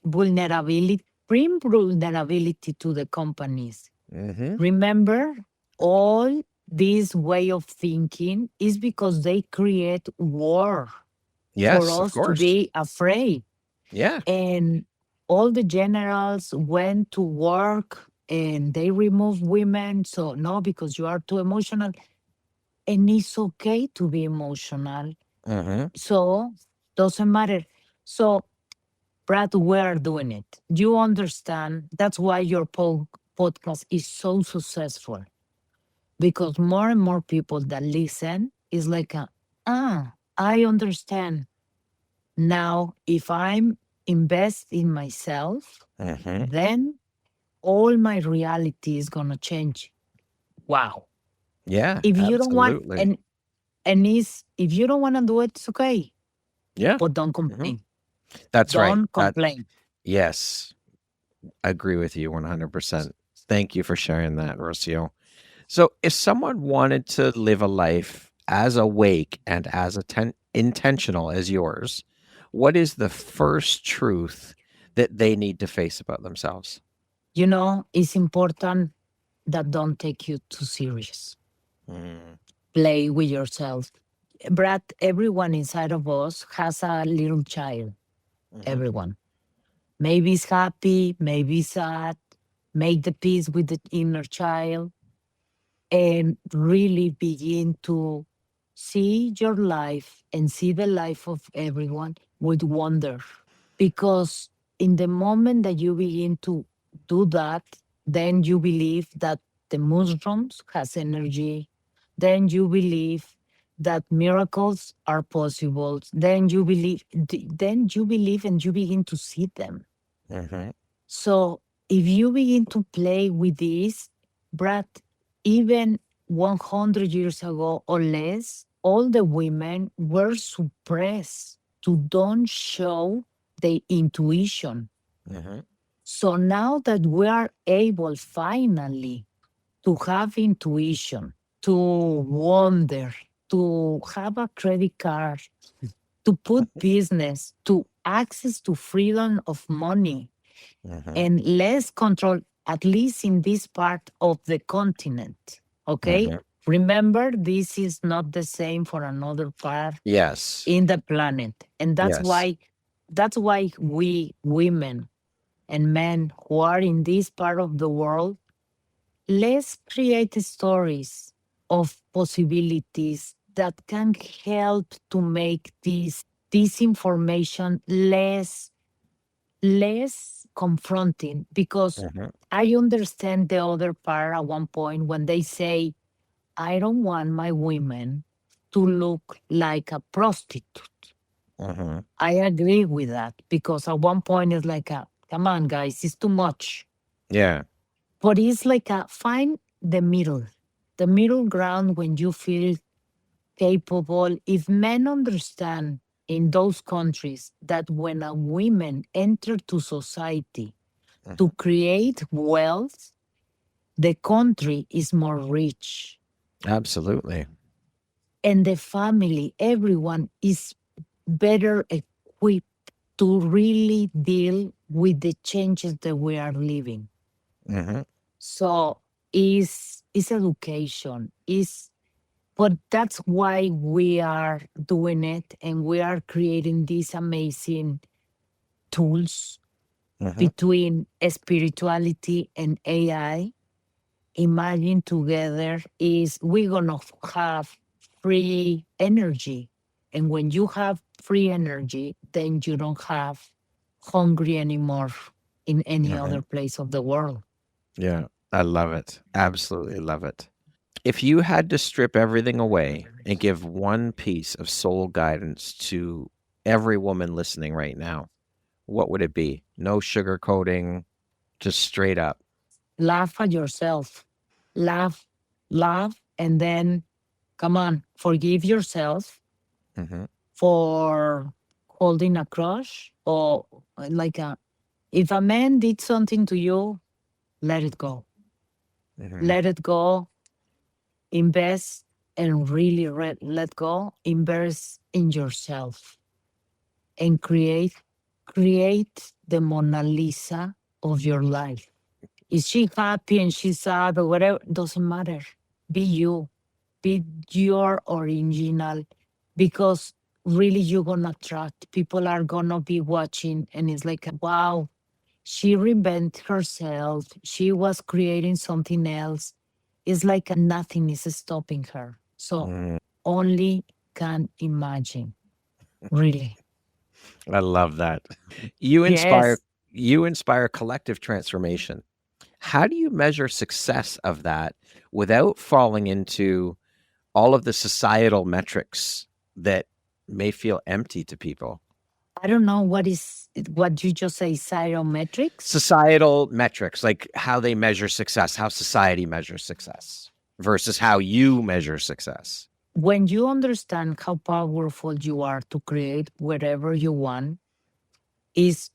vulnerability, bring vulnerability to the companies. Mm-hmm. Remember, all this way of thinking is because they create war for Yes, of us to course. be afraid. Yeah. And all the generals went to work and they removed women. So no, because you are too emotional. And it's okay to be emotional. Mm-hmm. So doesn't matter. So Brad, we're doing it. You understand? That's why your podcast is so successful, because more and more people that listen is like, I understand. Now, if I'm invest in myself, Hmm. then all my reality is gonna change. Wow. Yeah, If you don't want absolutely. and is if you don't want to do it, it's okay. Yeah. But don't Hmm. complain. That's right. Don't complain. Yes, I agree with you 100%. Thank you for sharing that, Rocio. So, if someone wanted to live a life as awake and as intentional as yours, what is the first truth that they need to face about themselves? You know, it's important that don't take you too serious. Mm, Play with yourself. Brad, everyone inside of us has a little child. mhm, Everyone. Maybe it's happy, maybe sad. Make the peace with the inner child and really begin to see your life and see the life of everyone with wonder. Because in the moment that you begin to do that, then you believe that the mushrooms has energy, then you believe that miracles are possible, then you believe and you begin to see them. mhm, So if you begin to play with this, Brad, even 100 years ago or less, all the women were suppressed to don't show the intuition. mhm, So now that we are able finally to have intuition, to wonder, to have a credit card, to put business, to access to freedom of money, mhm, and less control, at least in this part of the continent. Okay? mhm. Remember, this is not the same for another part Yes, in the planet. And yes. that's why we women and men who are in this part of the world, let's create stories of possibilities that can help to make this information less confronting, because Mhm, I understand the other part at one point when they say, I don't want my women to look like a prostitute. mhm. I agree with that, because at one point it's like, come on, guys, it's too much. Yeah. But it's like find the middle ground when you feel capable. If men understand in those countries that when a woman enter to society to Mhm. create wealth, the country is more rich. Absolutely. And the family, everyone is better equipped to really deal with the changes that we are living. Mhm, So is education, is but that's why we are doing it, and we are creating these amazing tools mhm, between spirituality and AI. Imagine together is we're gonna have free energy. And when you have free energy, then you don't have hungry anymore in any mhm. other place of the world. Yeah, I love it. Absolutely love it. If you had to strip everything away and give one piece of soul guidance to every woman listening right now, what would it be? No sugarcoating, just straight up. Laugh at yourself. Laugh, laugh, and then come on, forgive yourself Mhm, for holding a crush, or like if a man did something to you, let it go. mhm, Let it go. Invest and really let go. Invest in yourself and create the Mona Lisa of your life. Is she happy and she's sad or whatever? Doesn't matter. Be you. Be your original, because really you're gonna attract. People are gonna be watching and it's like, wow, she reinvented herself. She was creating something else. It's like nothing is stopping her. So mhm. only can imagine, really. I love that. You inspire Yes. you inspire collective transformation. How do you measure success of that without falling into all of the societal metrics that may feel empty to people? I don't know what you just say, psychometrics. Societal metrics, like how they measure success, how society measures success versus how you measure success. When you understand how powerful you are to create whatever you want, is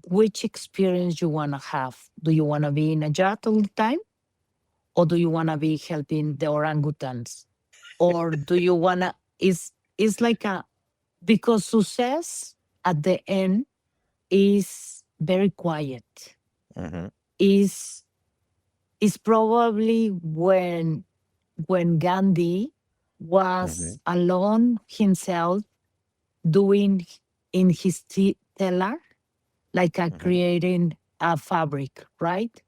which experience you want to have. Do you want to be in a yacht all the time? Or do you want to be helping the orangutans? Or do you want to, is like a, because success at the end is very quiet. Mhm, Is probably when Gandhi was mhm, alone himself doing in his teller, like a mhm, creating a fabric, right?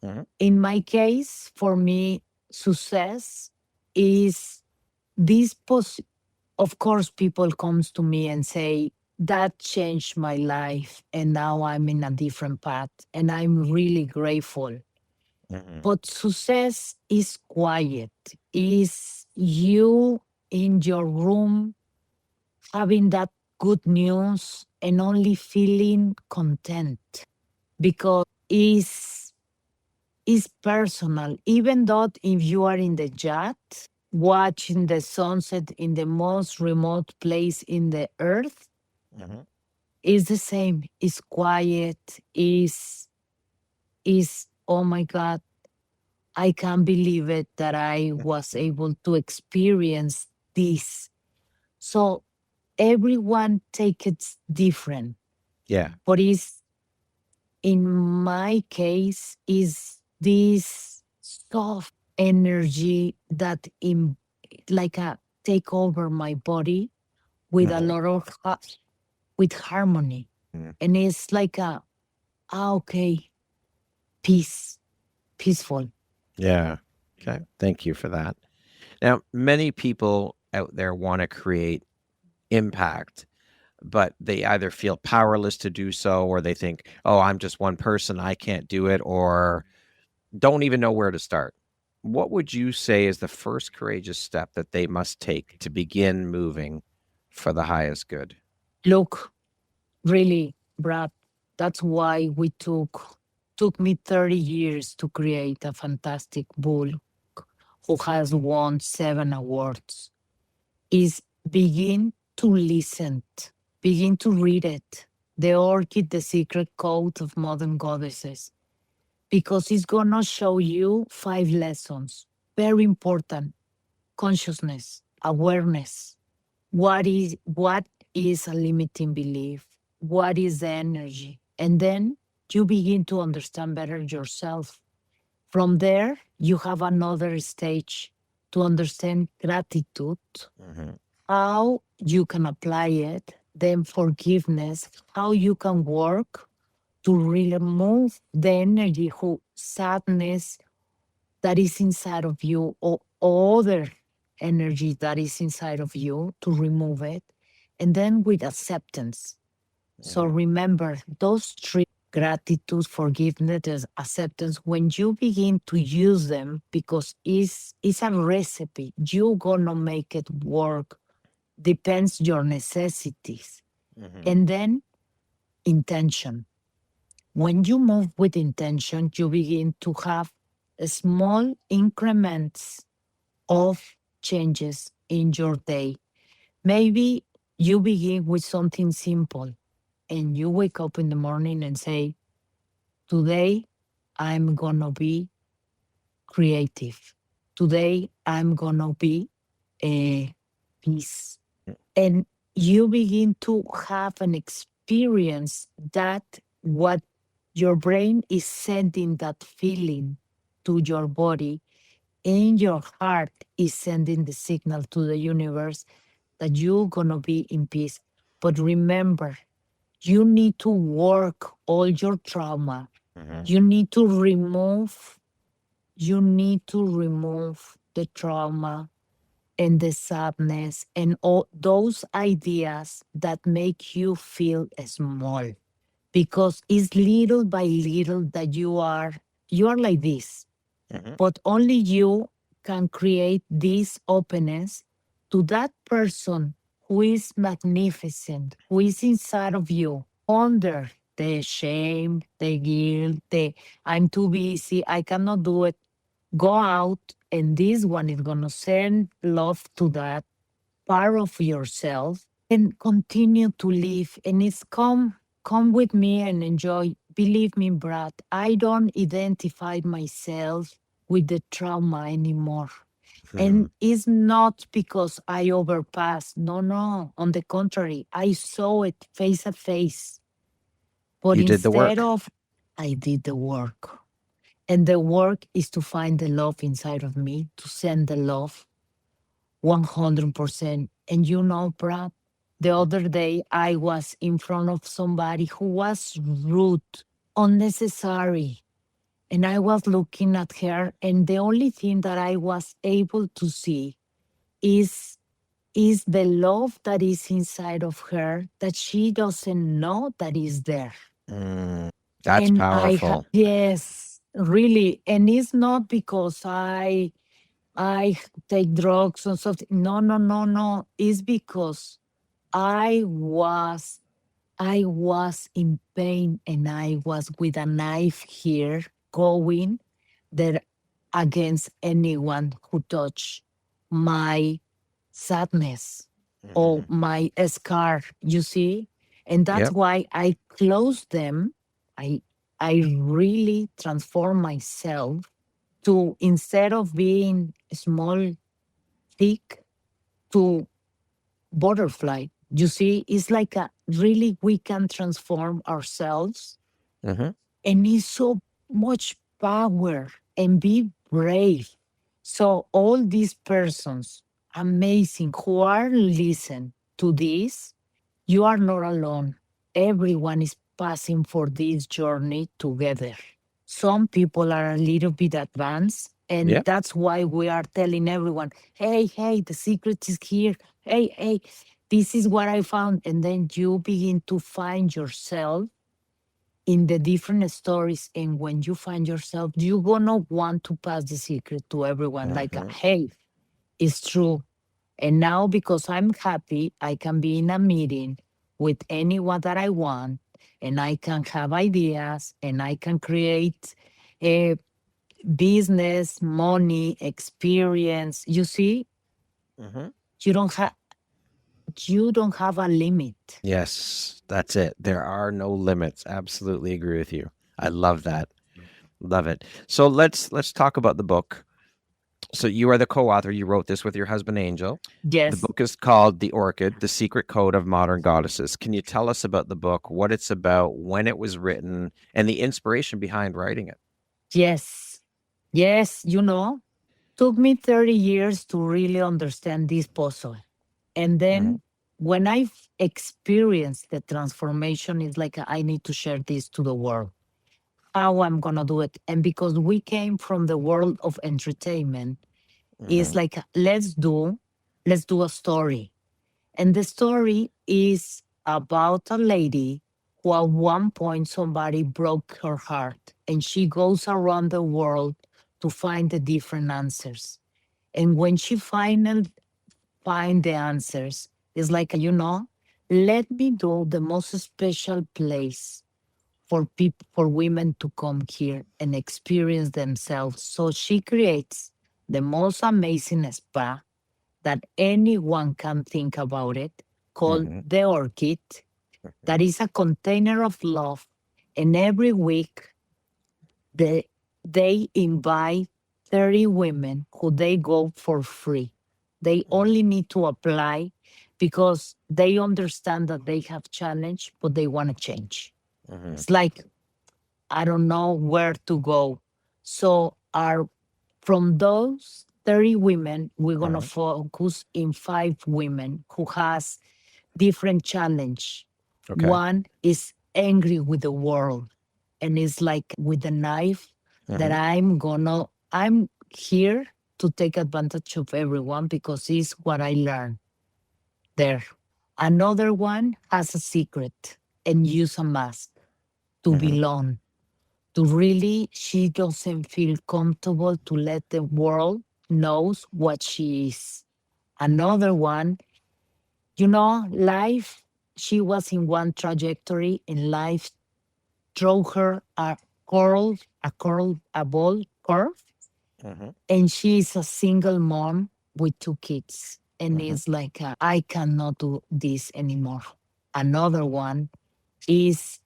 mhm, In my case, for me, success is this of course people comes to me and say that changed my life and now I'm in a different path and I'm really grateful. mhm, But success is quiet, is you in your room having that good news and only feeling content because is personal. Even though if you are in the yacht watching the sunset in the most remote place in the earth, mhm, is the same. Is quiet. Is oh my God, I can't believe it that I was able to experience this. So everyone take it different, yeah, but is in my case is this soft energy that in like a take over my body with a mhm, lot of with harmony, mhm, and it's like a okay, peace, peaceful. yeah. Okay, thank you for that. Now, many people out there want to create impact, but they either feel powerless to do so, or they think, oh, I'm just one person, I can't do it, or don't even know where to start. What would you say is the first courageous step that they must take to begin moving for the highest good? Look, really, Brad, that's why we took me 30 years to create a fantastic book who has won 7 awards. Is begin to listen, begin to read it. The Orchid, the Secret Code of Modern Goddesses, because it's gonna show you 5 lessons. Very important. Consciousness, awareness. What is a limiting belief? What is the energy? And then you begin to understand better yourself. From there, you have another stage to understand gratitude, Mhm, how you can apply it, then forgiveness, how you can work to remove the energy, sadness that is inside of you, or other energy that is inside of you, to remove it. And then with acceptance. So mhm, remember those three: gratitude, forgiveness, and acceptance. When you begin to use them, because it's a recipe, you're gonna make it work. Depends your necessities. mhm, And then intention. When you move with intention, you begin to have small increments of changes in your day. Maybe you begin with something simple and you wake up in the morning and say, today I'm gonna be creative. Today I'm gonna be a peace. And you begin to have an experience that what your brain is sending that feeling to your body, and your heart is sending the signal to the universe that you're gonna be in peace. But remember, you need to work all your trauma. mhm, You need to remove, you need to remove the trauma and the sadness and all those ideas that make you feel small, because it's little by little that you are like this, Hmm. but only you can create this openness to that person who is magnificent, who is inside of you, under the shame, the guilt, the I'm too busy, I cannot do it. Go out, and this one is going to send love to that part of yourself and continue to live. And it's come with me and enjoy. Believe me, Brad, I don't identify myself with the trauma anymore. And it's not because I overpassed. No, no. On the contrary, I saw it face to face. But You did the instead work. of, I did the work. And the work is to find the love inside of me, to send the love 100%. And Brad, the other day I was in front of somebody who was rude, unnecessary. And I was looking at her, and the only thing that I was able to see is is the love that is inside of her that she doesn't know that is there. Mm, that's And powerful. yes, really. And it's not because I take drugs or something. No, no, no, no. It's because I was I was in pain, and I was with a knife here going there against anyone who touched my sadness or Hmm. my scar, you see? And that's Yep. why I closed them. I I really transform myself to, instead of being small, thick, to butterfly. You see, it's like a really we can transform ourselves, Hmm. and it's so much power, and be brave. So all these persons, amazing, who are listen to this, you are not alone. Everyone is passing for this journey together. Some people are a little bit advanced, and Yep. that's why we are telling everyone, hey, hey, the secret is here. Hey, hey, this is what I found. And then you begin to find yourself in the different stories. And when you find yourself, you're going to want to pass the secret to everyone like, Hmm. hey, it's true. And now, because I'm happy, I can be in a meeting with anyone that I want, and I can have ideas, and I can create a business, money, experience. You see, Hmm. you don't have a limit. Yes, that's it. There are no limits. Absolutely agree with you. I love that. Love it. So let's talk about the book. So you are the co-author. You wrote this with your husband Angel. The Yes, book is called The Orchid: The Secret Code of Modern Goddesses. Can you tell us about the book, what it's about, when it was written, and the inspiration behind writing it? yes, yes. Took me 30 years to really understand this puzzle. And Hmm. then when I've experienced the transformation, it's like I need to share this to the world. How I'm gonna do it. And because we came from the world of entertainment, it's Hmm. like let's do a story. And the story is about a lady who at one point somebody broke her heart, and she goes around the world to find the different answers. And when she finally find the answers, it's like, let me do the most special place for people, for women to come here and experience themselves. So she creates the most amazing spa that anyone can think about it, called Hmm. the Orchid. That is a container of love. And every week they, they invite 30 women who they go for free. They only need to apply because they understand that they have challenge, but they want to change. Hmm. It's like, I don't know where to go. So our from those 30 women, we're gonna Hmm. focus in 5 women who has different challenge. Okay. One is angry with the world, and it's like with the knife that Hmm. I'm here. to take advantage of everyone because it's what I learned there. Another one has a secret and use a mask to Mm-hmm. belong. To really, she doesn't feel comfortable to let the world knows what she is. Another one, life, she was in one trajectory in life, throw her a ball curve, Mm-hmm. and she is a single mom with two kids. And Mm-hmm. it's like, I cannot do this anymore. Another one is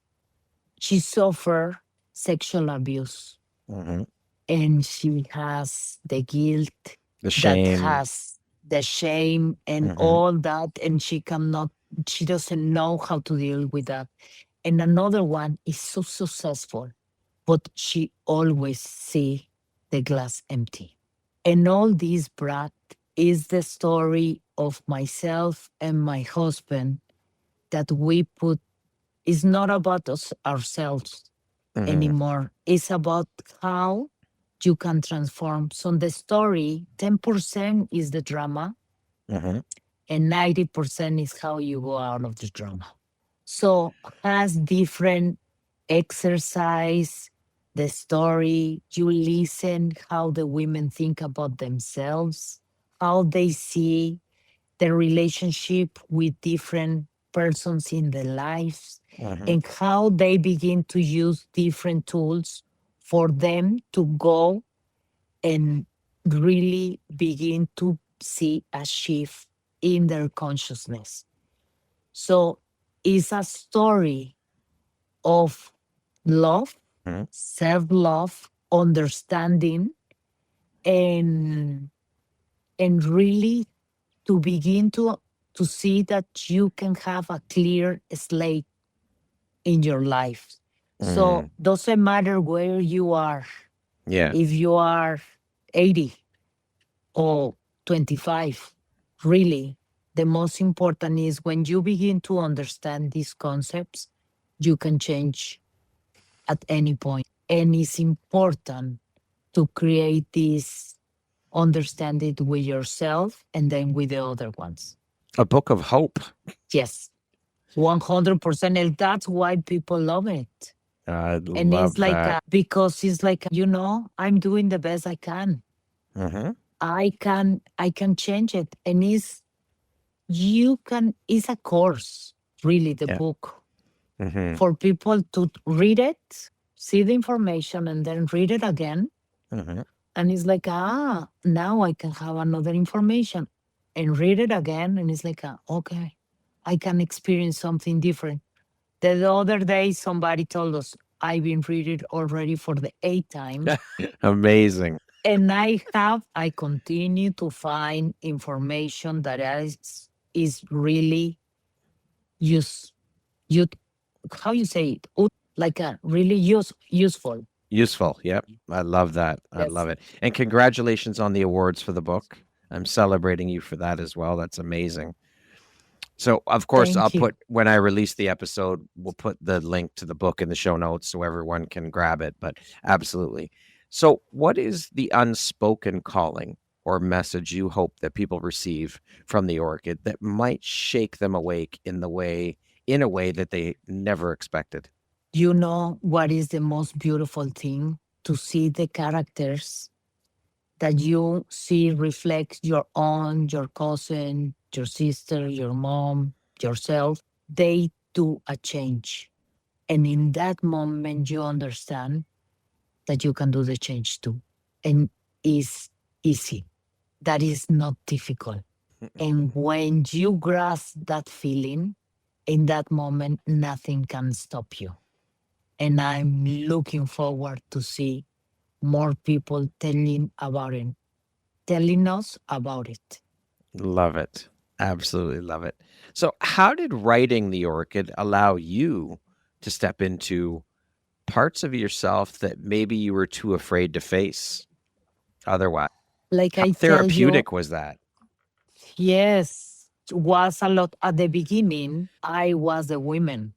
she suffered sexual abuse Mm-hmm. and she has the guilt The that shame. has the shame and Mm-hmm. all that. And she doesn't know how to deal with that. And another one is so successful, but she always see the glass empty. And all this, Brad, is the story of myself and my husband that we put. It's not about us ourselves Mm-hmm. anymore. It's about how you can transform. So the story, 10% is the drama, Mm-hmm. and 90% is how you go out of the drama. So has different exercise, the story, you listen how the women think about themselves, how they see the relationship with different persons in their lives, Mm-hmm. and how they begin to use different tools for them to go and really begin to see a shift in their consciousness. So it's a story of love, self love, understanding, and really to begin to see that you can have a clear slate in your life. Mm-hmm. So doesn't matter where you are, Yeah. if you are 80 or 25, really, the most important is when you begin to understand these concepts, you can change at any point. And it's important to create this understanding with yourself and then with the other ones. A book of hope. Yes, 100%. And that's why people love it. I And it's love like, that. because it's like, I'm doing the best I can. Mm-hmm. I can change it. And it's a course, really, the Yeah. book Mm-hmm. for people to read it, see the information, and then read it again. Mm-hmm. And it's like, now I can have another information and read it again. And it's like, okay, I can experience something different. The other day, somebody told us, I've been reading it already for the eighth time. Amazing. And I continue to find information that is really use, you, how you say it, like a really useful. Useful. Yep. I love that. I Yes. love it. And congratulations on the awards for the book. I'm celebrating you for that as well. That's amazing. So, of course, I'll Thank you. put when I release the episode, we'll put the link to the book in the show notes so everyone can grab it. But absolutely. So, what is the unspoken calling or message you hope that people receive from the orchid that might shake them awake in a way that they never expected? You know what is the most beautiful thing? To see the characters that you see reflect your aunt, your cousin, your sister, your mom, yourself. They do a change. And in that moment, you understand that you can do the change too. And it's easy. That is not difficult. And when you grasp that feeling, in that moment, nothing can stop you. And I'm looking forward to see more people telling us about it. Love it. Absolutely love it. So, how did writing The Orchid allow you to step into parts of yourself that maybe you were too afraid to face otherwise? Like How I tell you, therapeutic was that? yes, was a lot at the beginning. I was a woman.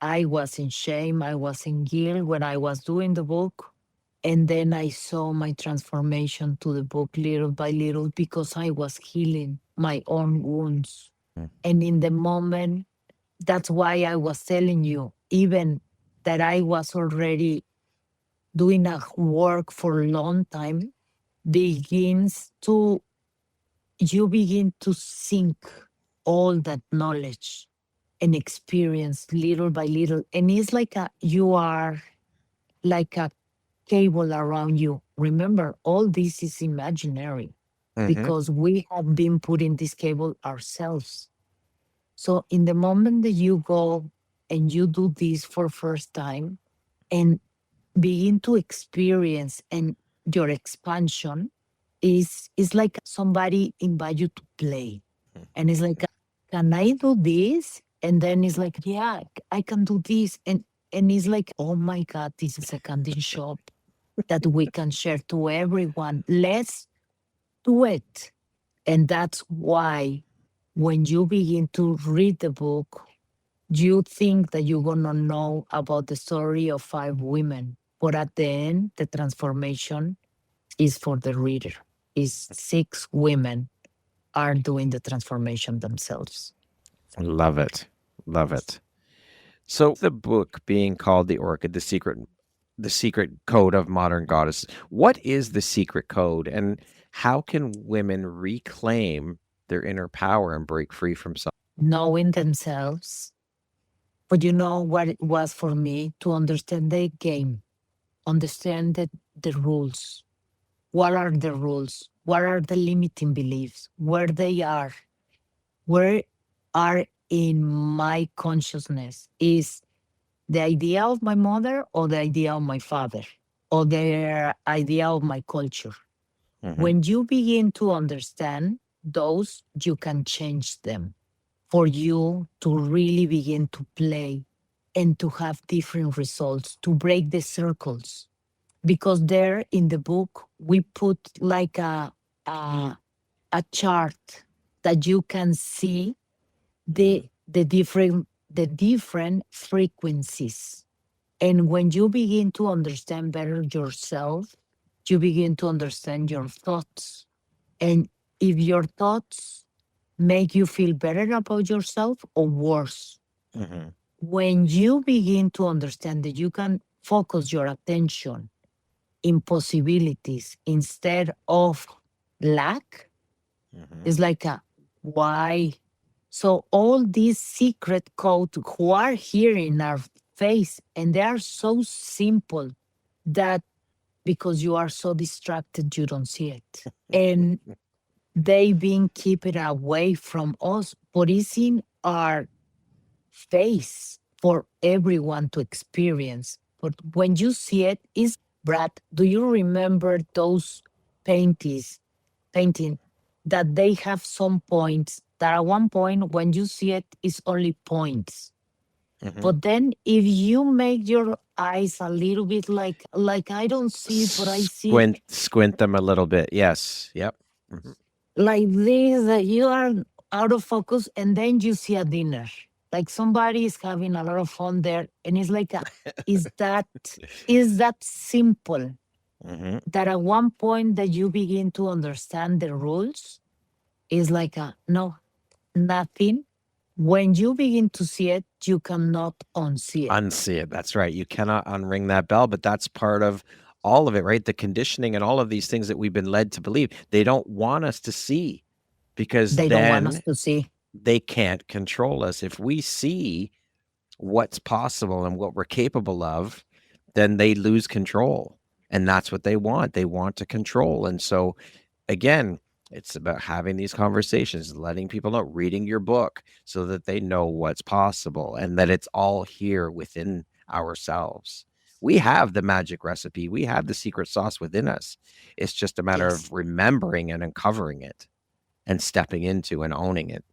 I was in shame. I was in guilt when I was doing the book. And then I saw my transformation to the book little by little because I was healing my own wounds. And in the moment, that's why I was telling you, even that I was already doing a work for a long time, begins to, you begin to sink all that knowledge and experience little by little. And it's like you are like a cable around you. Remember, all this is imaginary Mm-hmm. because we have been putting this cable ourselves. So in the moment that you go and you do this for first time and begin to experience and your expansion is like somebody invite you to play. And it's like, can I do this? And then it's like, yeah, I can do this. And it's like, oh my God, this is a candy shop that we can share to everyone. Let's do it. And that's why when you begin to read the book, you think that you're going to know about the story of five women. But at the end, the transformation is for the reader. Is six women are doing the transformation themselves. Love it. Love it. So the book being called The Orchid, the secret code of modern goddess. What is the secret code and how can women reclaim their inner power and break free from self? Knowing themselves. But you know what it was for me to understand the game, understand the rules. What are the rules? What are the limiting beliefs? Where they are? Where are in my consciousness? Is the idea of my mother or the idea of my father or the idea of my culture? Mm-hmm. When you begin to understand those, you can change them for you to really begin to play and to have different results, to break the circles. Because there in the book, we put like a, a chart that you can see the different frequencies. And when you begin to understand better yourself, you begin to understand your thoughts. And if your thoughts make you feel better about yourself or worse, Mm-hmm. when you begin to understand that you can focus your attention in possibilities instead of lack, Mm-hmm. it's like a why. So all these secret codes who are here in our face, and they are so simple that because you are so distracted, you don't see it. And they being keep it away from us, but it's in our face for everyone to experience. But when you see it, is Brad, do you remember those paintings, painting that they have some points that at one point when you see it is only points. Mm-hmm. But then if you make your eyes a little bit like I don't see it, but I see Squint them a little bit. Yes. Yep. Mm-hmm. like this, that you are out of focus, and then you see a dinner. Like somebody is having a lot of fun there, and it's like is that is that simple Mm-hmm. that at one point that you begin to understand the rules is like no, nothing. When you begin to see it, you cannot unsee it. Unsee it. That's right. You cannot unring that bell, but that's part of all of it, right? The conditioning and all of these things that we've been led to believe. They don't want us to see because They don't want us then to see. they can't control us. If we see what's possible and what we're capable of, then they lose control. And that's what they want. They want to control. And so, again, it's about having these conversations, letting people know, reading your book so that they know what's possible and that it's all here within ourselves. We have the magic recipe, we have the secret sauce within us. It's just a matter Yes. of remembering and uncovering it and stepping into and owning it.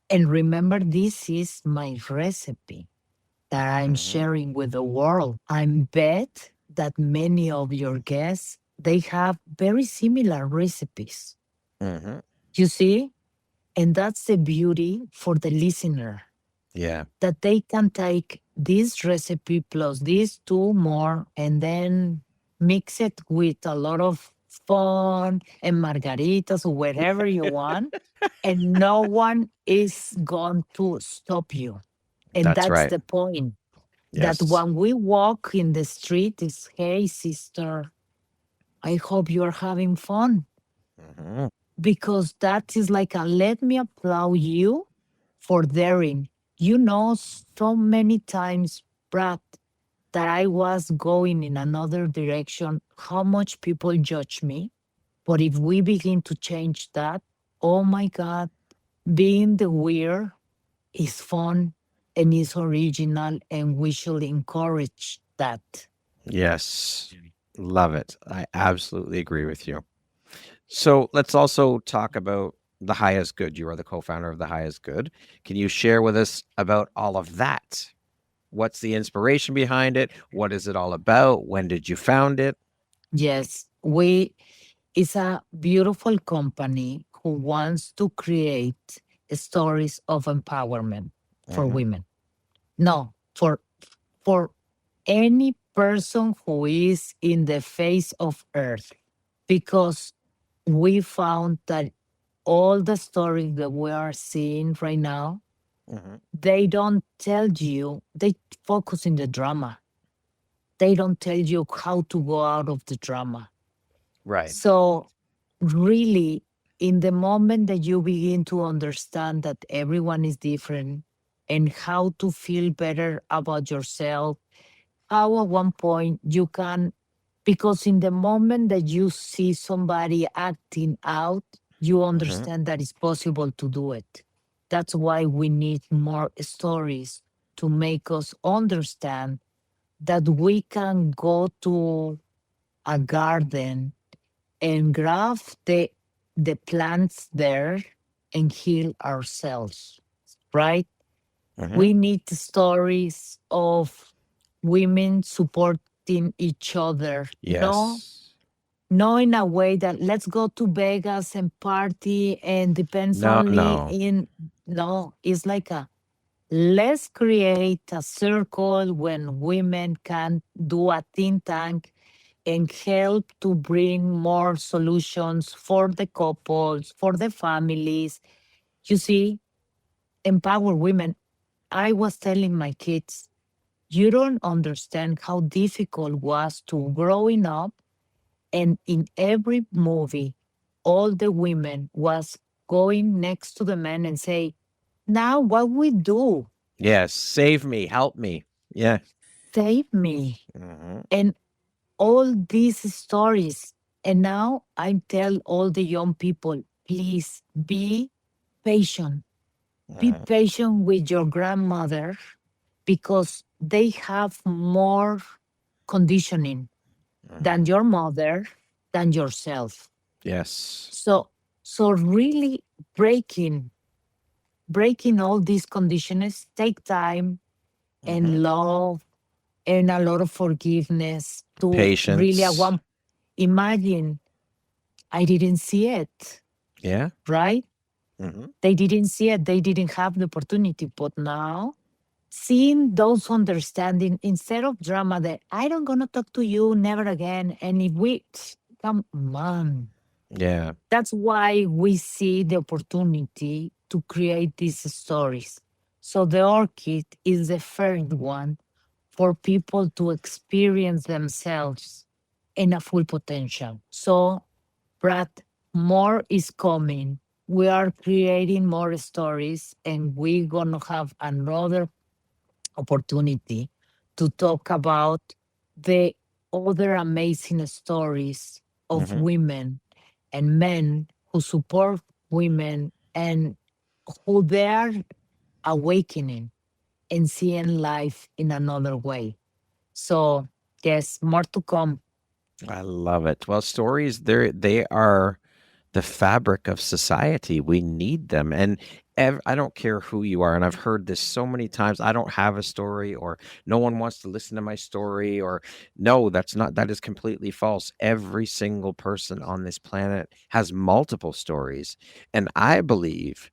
And remember, this is my recipe that I'm Mm-hmm. sharing with the world. I bet that many of your guests, they have very similar recipes. Mm-hmm. You see? And that's the beauty for the listener, Yeah. that they can take this recipe plus these two more, and then mix it with a lot of fun and margaritas or wherever you want, and no one is going to stop you. And That's that's right. the point. That Yes. when we walk in the street is, hey sister, I hope you're having fun. Mhm. Because that is like a let me applaud you for daring. You know, so many times, Brad, that I was going in another direction, how much people judge me. But if we begin to change that, oh my God, being the weird is fun and is original, and we should encourage that. Yes. Love it. I absolutely agree with you. So let's also talk about the highest good. You are the co-founder of the highest good. Can you share with us about all of that? What's the inspiration behind it? What is it all about? When did you found it? Yes, we is a beautiful company who wants to create stories of empowerment for Hmm. women. No, for any person who is in the face of earth, because we found that all the stories that we are seeing right now, Hmm. they don't tell you, they focus in the drama. They don't tell you how to go out of the drama. Right. So really, in the moment that you begin to understand that everyone is different and how to feel better about yourself, how at one point you can, because in the moment that you see somebody acting out, you Hmm. understand that it's possible to do it. That's why we need more stories to make us understand that we can go to a garden and graft the plants there and heal ourselves, right? Hmm. We need stories of women supporting each other. No, Yes. no in a way that let's go to Vegas and party and depends No, only no. in, no, it's like a let's create a circle when women can do a think tank and help to bring more solutions for the couples, for the families. You see, empower women. I was telling my kids, you don't understand how difficult was to growing up, and in every movie, all the women was going next to the men and say, now what we do, Yes. Save me. Help me. Yeah. save me. Hmm. And all these stories. And now I tell all the young people, please be patient. Be Hmm. patient with your grandmother because they have more conditioning than Hmm. your mother, than yourself. Yes. So so really breaking breaking all these conditions take time Hmm. and love and a lot of forgiveness to really at Patience. one imagine I didn't see it, Yeah. right? Hmm. They didn't see it. They didn't have the opportunity. But now, seeing those understanding instead of drama that I don't gonna talk to you never again. And if we come on, Yeah. that's why we see the opportunity to create these stories. So the orchid is the first one for people to experience themselves in a full potential. So Brad, more is coming. We are creating more stories, and we're going to have another opportunity to talk about the other amazing stories of Hmm. women and men who support women and who they are awakening and seeing life in another way. So, yes, more to come. I love it. Well, stories they are the fabric of society. We need them. And I don't care who you are. And I've heard this so many times. I don't have a story, or no one wants to listen to my story, or no, that is completely false. Every single person on this planet has multiple stories. And I believe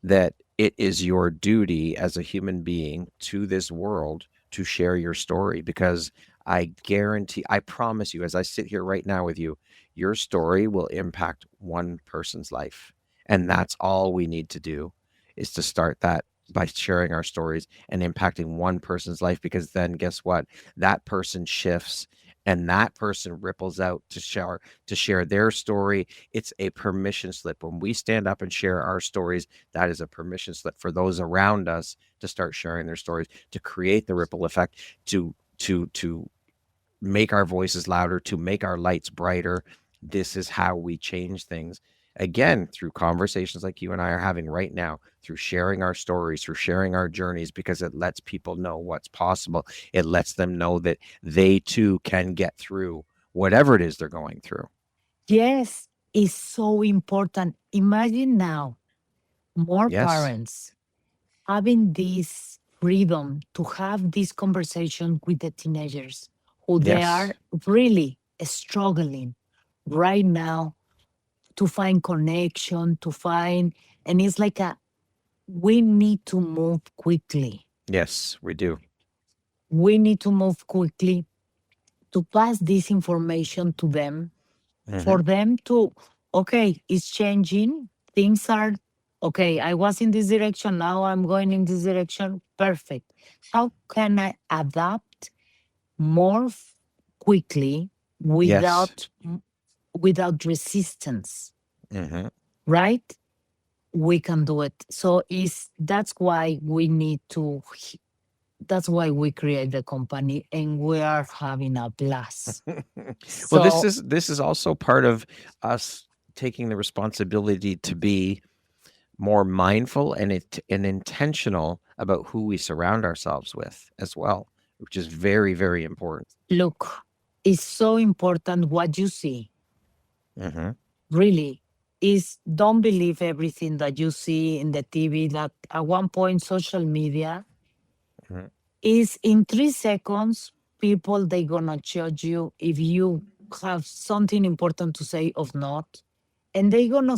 that it is your duty as a human being to this world to share your story, because I guarantee, I promise you, as I sit here right now with you, your story will impact one person's life. And that's all we need to do, is to start that by sharing our stories and impacting one person's life, because then guess what? That person shifts and that person ripples out to share their story. It's a permission slip. When we stand up and share our stories, that is a permission slip for those around us to start sharing their stories, to create the ripple effect, to make our voices louder, to make our lights brighter. This is how we change things. Again, through conversations like you and I are having right now, through sharing our stories, through sharing our journeys, because it lets people know what's possible. It lets them know that they too can get through whatever it is they're going through. Yes, it's so important. Imagine now more Yes. parents having this freedom to have this conversation with the teenagers who they Yes. are really struggling right now to find connection, to find, and it's like we need to move quickly. Yes, we do. We need to move quickly to pass this information to them, Mm-hmm. for them to, okay, it's changing. Things are, okay, I was in this direction, now I'm going in this direction. Perfect. How can I adapt more quickly Yes. without resistance, Mm-hmm. right? We can do it. So is that's why we need to that's why we create the company and we are having a blast. Well, this So is also part of us taking the responsibility to be more mindful and intentional about who we surround ourselves with as well, which is very, very important. look, it's so important what you see. Mm-hmm. Really, is don't believe everything that you see in the TV. That at one point, social media Mm-hmm. is in 3 seconds. People they gonna judge you if you have something important to say or not, and they gonna.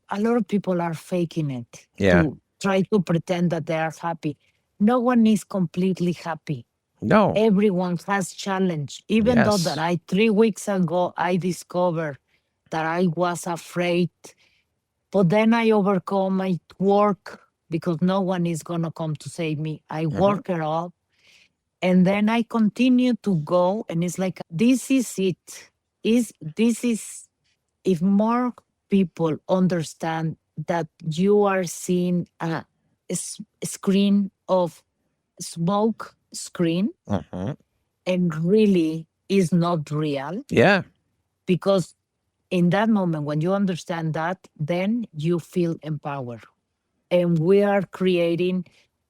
A lot of people are faking it Yeah. to try to pretend that they are happy. No one is completely happy. No. Everyone has challenge. Even though that Yes. I 3 weeks ago I discovered that I was afraid, but then I overcome my work because no one is gonna come to save me. I Mm-hmm. work it up and then I continue to go and it's like this is it. Is this is if more people understand that you are seeing a screen of smoke screen Mm-hmm. and really is not real, Yeah. because in that moment when you understand that, then you feel empowered, and we are creating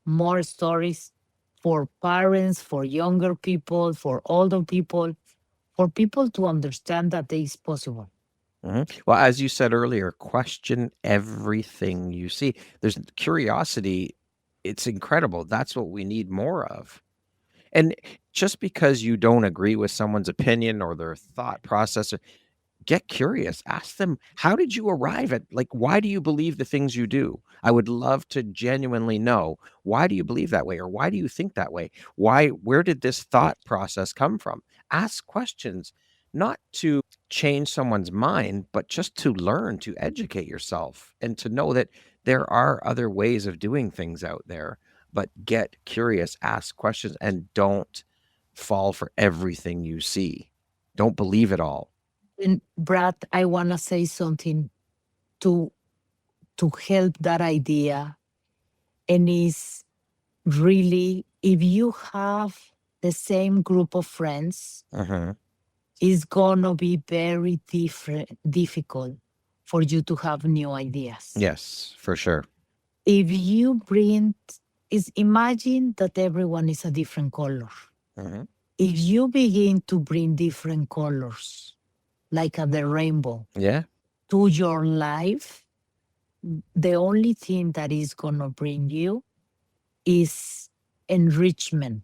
more stories for parents, for younger people, for older people, for people to understand that it is possible. Mm-hmm. Well, as you said earlier, question everything you see. There's curiosity. It's incredible. That's what we need more of. And just because you don't agree with someone's opinion or their thought process, get curious. Ask them, how did you arrive at, like, why do you believe the things you do? I would love to genuinely know, why do you believe that way? Or why do you think that way? Where did this thought process come from? Ask questions, not to change someone's mind, but just to learn, to educate yourself and to know that there are other ways of doing things out there. But get curious, ask questions, and don't fall for everything you see. Don't believe it all. And Brad, I want to say something to help that idea, and is really if you have the same group of friends, Mhm. it's gonna be very difficult for you to have new ideas. Yes, for sure. If you bring is imagine that everyone is a different color. Mhm. If you begin to bring different colors, like the rainbow, Yeah. to your life, the only thing that is gonna bring you is enrichment.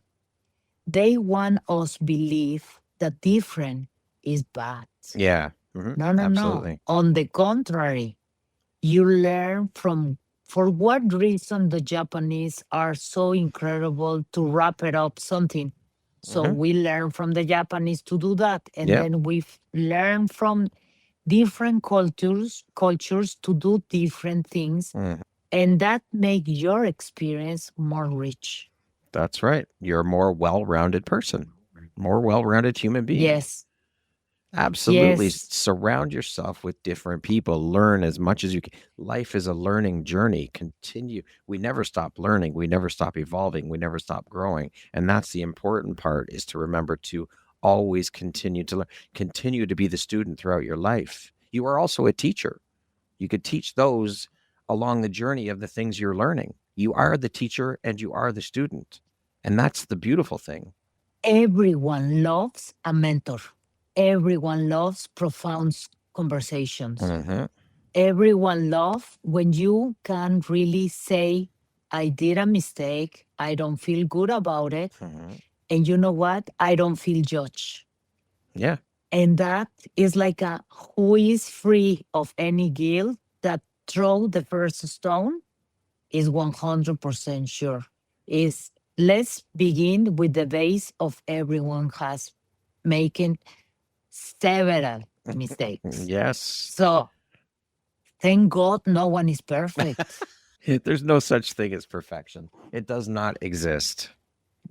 They want us believe that different is bad. Yeah. Mhm. No, no, no. Absolutely. On the contrary, you learn from for what reason the Japanese are so incredible to wrap it up something. So we learn from the Japanese to do that. And Yeah. then we've learned from different cultures to do different things. Mhm. And that make your experience more rich. That's right. You're a more well-rounded person, more well-rounded human being. Yes. Absolutely. Yes. Surround yourself with different people. Learn as much as you can. Life is a learning journey. Continue. We never stop learning. We never stop evolving. We never stop growing. And that's the important part, is to remember to always continue to learn, continue to be the student throughout your life. You are also a teacher. You could teach those along the journey of the things you're learning. You are the teacher and you are the student. And that's the beautiful thing. Everyone loves a mentor. Everyone loves profound conversations. Mm-hmm. Everyone loves when you can really say, I did a mistake. I don't feel good about it. Mm-hmm. And you know what? I don't feel judged. Yeah. And that is like a who is free of any guilt that throw the first stone is 100% sure. Is let's begin with the base of everyone has making several mistakes. Yes. So thank God no one is perfect. There's no such thing as perfection. It does not exist.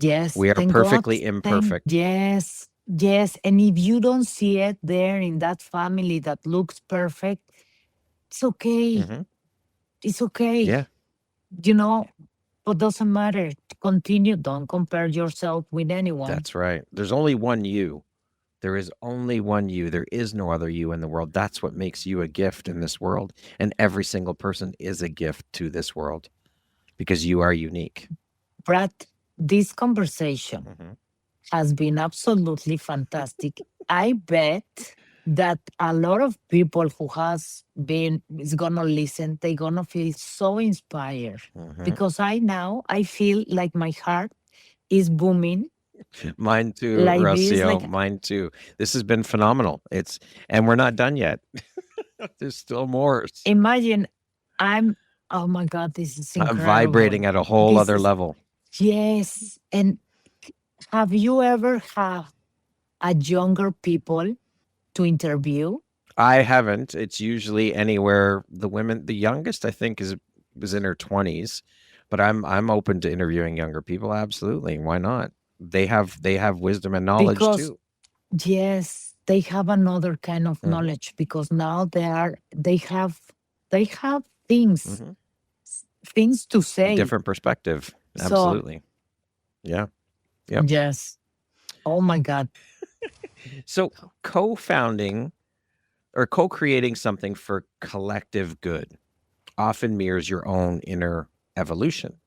Yes, We are thank perfectly God. imperfect. Yes, yes. And if you don't see it there in that family that looks perfect, it's okay. Mhm. It's okay. Yeah, You know, but doesn't matter. Continue. Don't compare yourself with anyone. that's right. There's only one you. There is only one you. There is no other you in the world. That's what makes you a gift in this world. And every single person is a gift to this world because you are unique. Brad, this conversation Mhm. has been absolutely fantastic. I bet that a lot of people who has been is gonna listen, they're gonna feel so inspired Mhm. because I feel like my heart is booming Mine too, like this, Rocio. like Mine too. This has been phenomenal. And we're not done yet. There's still more. imagine I'm oh my god, this is I'm incredible. vibrating at a whole This other is level. yes. And have you ever had a younger people to interview? I haven't. It's usually anywhere the youngest I think is was in her 20s, but I'm open to interviewing younger people. Absolutely. Why not? They have wisdom and knowledge Because too. yes, they have another kind of Mhm. knowledge because now they have things Mhm. things to say. Different perspective. So Absolutely. Yeah. Yep. yes. Oh my God. So co-founding or co-creating something for collective good often mirrors your own inner evolution.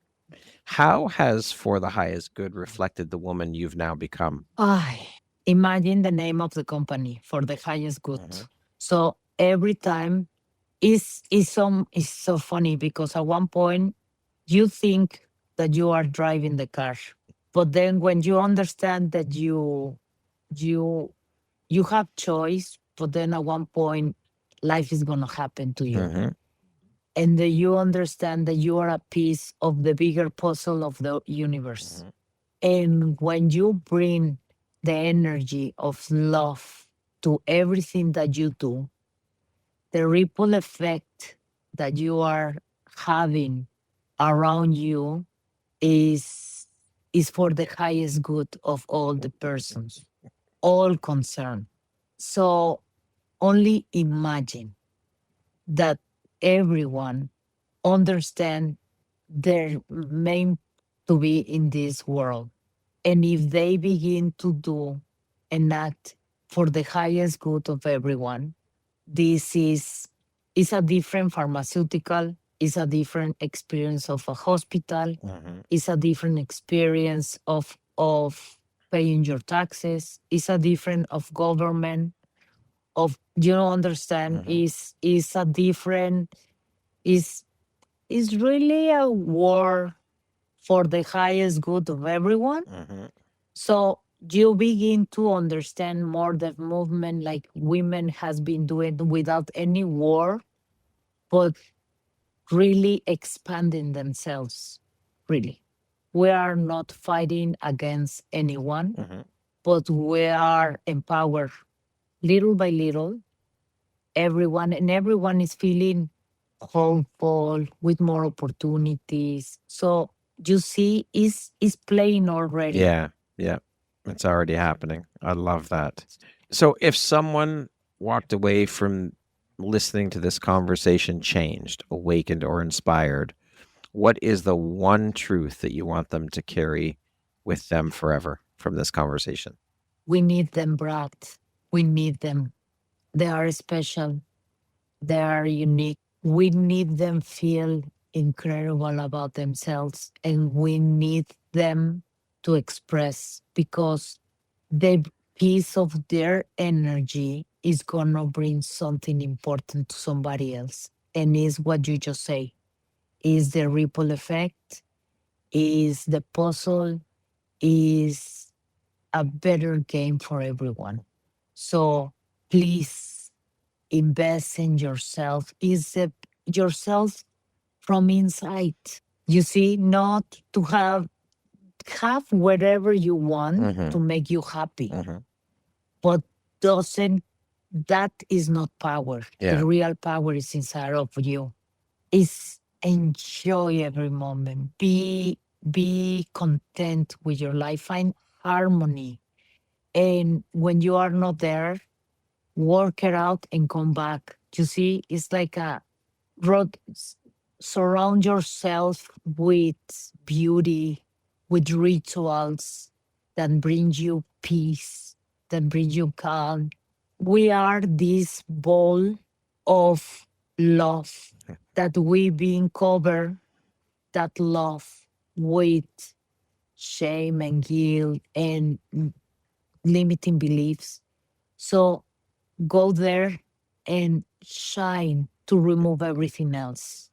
How has For the Highest Good reflected the woman you've now become? I imagine the name of the company for the highest good. Mhm. So every time is so funny because at one point you think that you are driving the car, but then when you understand that you you have choice, but then at one point life is gonna happen to you, Mhm. and then you understand that you are a piece of the bigger puzzle of the universe. Mhm. And when you bring the energy of love to everything that you do, the ripple effect that you are having around you is is for the highest good of all the persons, all concerned. So only imagine that everyone understand their main to be in this world. And if they begin to do and act for the highest good of everyone, this is a different pharmaceutical, is a different experience of a hospital, Mhm. is a different experience of paying your taxes, is a different of government, of you know understand Mhm. is a different is is really a war for the highest good of everyone. Mhm. So you begin to understand more the movement like women has been doing without any war, but really expanding themselves, really. we are not fighting against anyone, Mhm. but we are empowered little by little. Everyone is feeling hopeful with more opportunities. So you see, is playing already. Yeah. Yeah. It's already happening. I love that. So if someone walked away from listening to this conversation changed, awakened, or inspired, what is the one truth that you want them to carry with them forever from this conversation? We need them, Brad. We need them. They are special. They are unique. We need them feel incredible about themselves, and we need them to express, because the piece of their energy is gonna bring something important to somebody else. And is what you just say. Is the ripple effect, is the puzzle, is a better game for everyone. So please invest in yourself. Is yourself from inside. You see, not to have whatever you want to Mhm. make you happy, Mhm. but doesn't that is not power. Yeah. The real power is inside of you. Is enjoy every moment. Be content with your life. Find harmony. And when you are not there, work it out and come back. You see, it's like a road. Surround yourself with beauty, with rituals that bring you peace, that bring you calm. We are this ball of love that we being covered that love with shame and guilt and limiting beliefs. So go there and shine to remove everything else.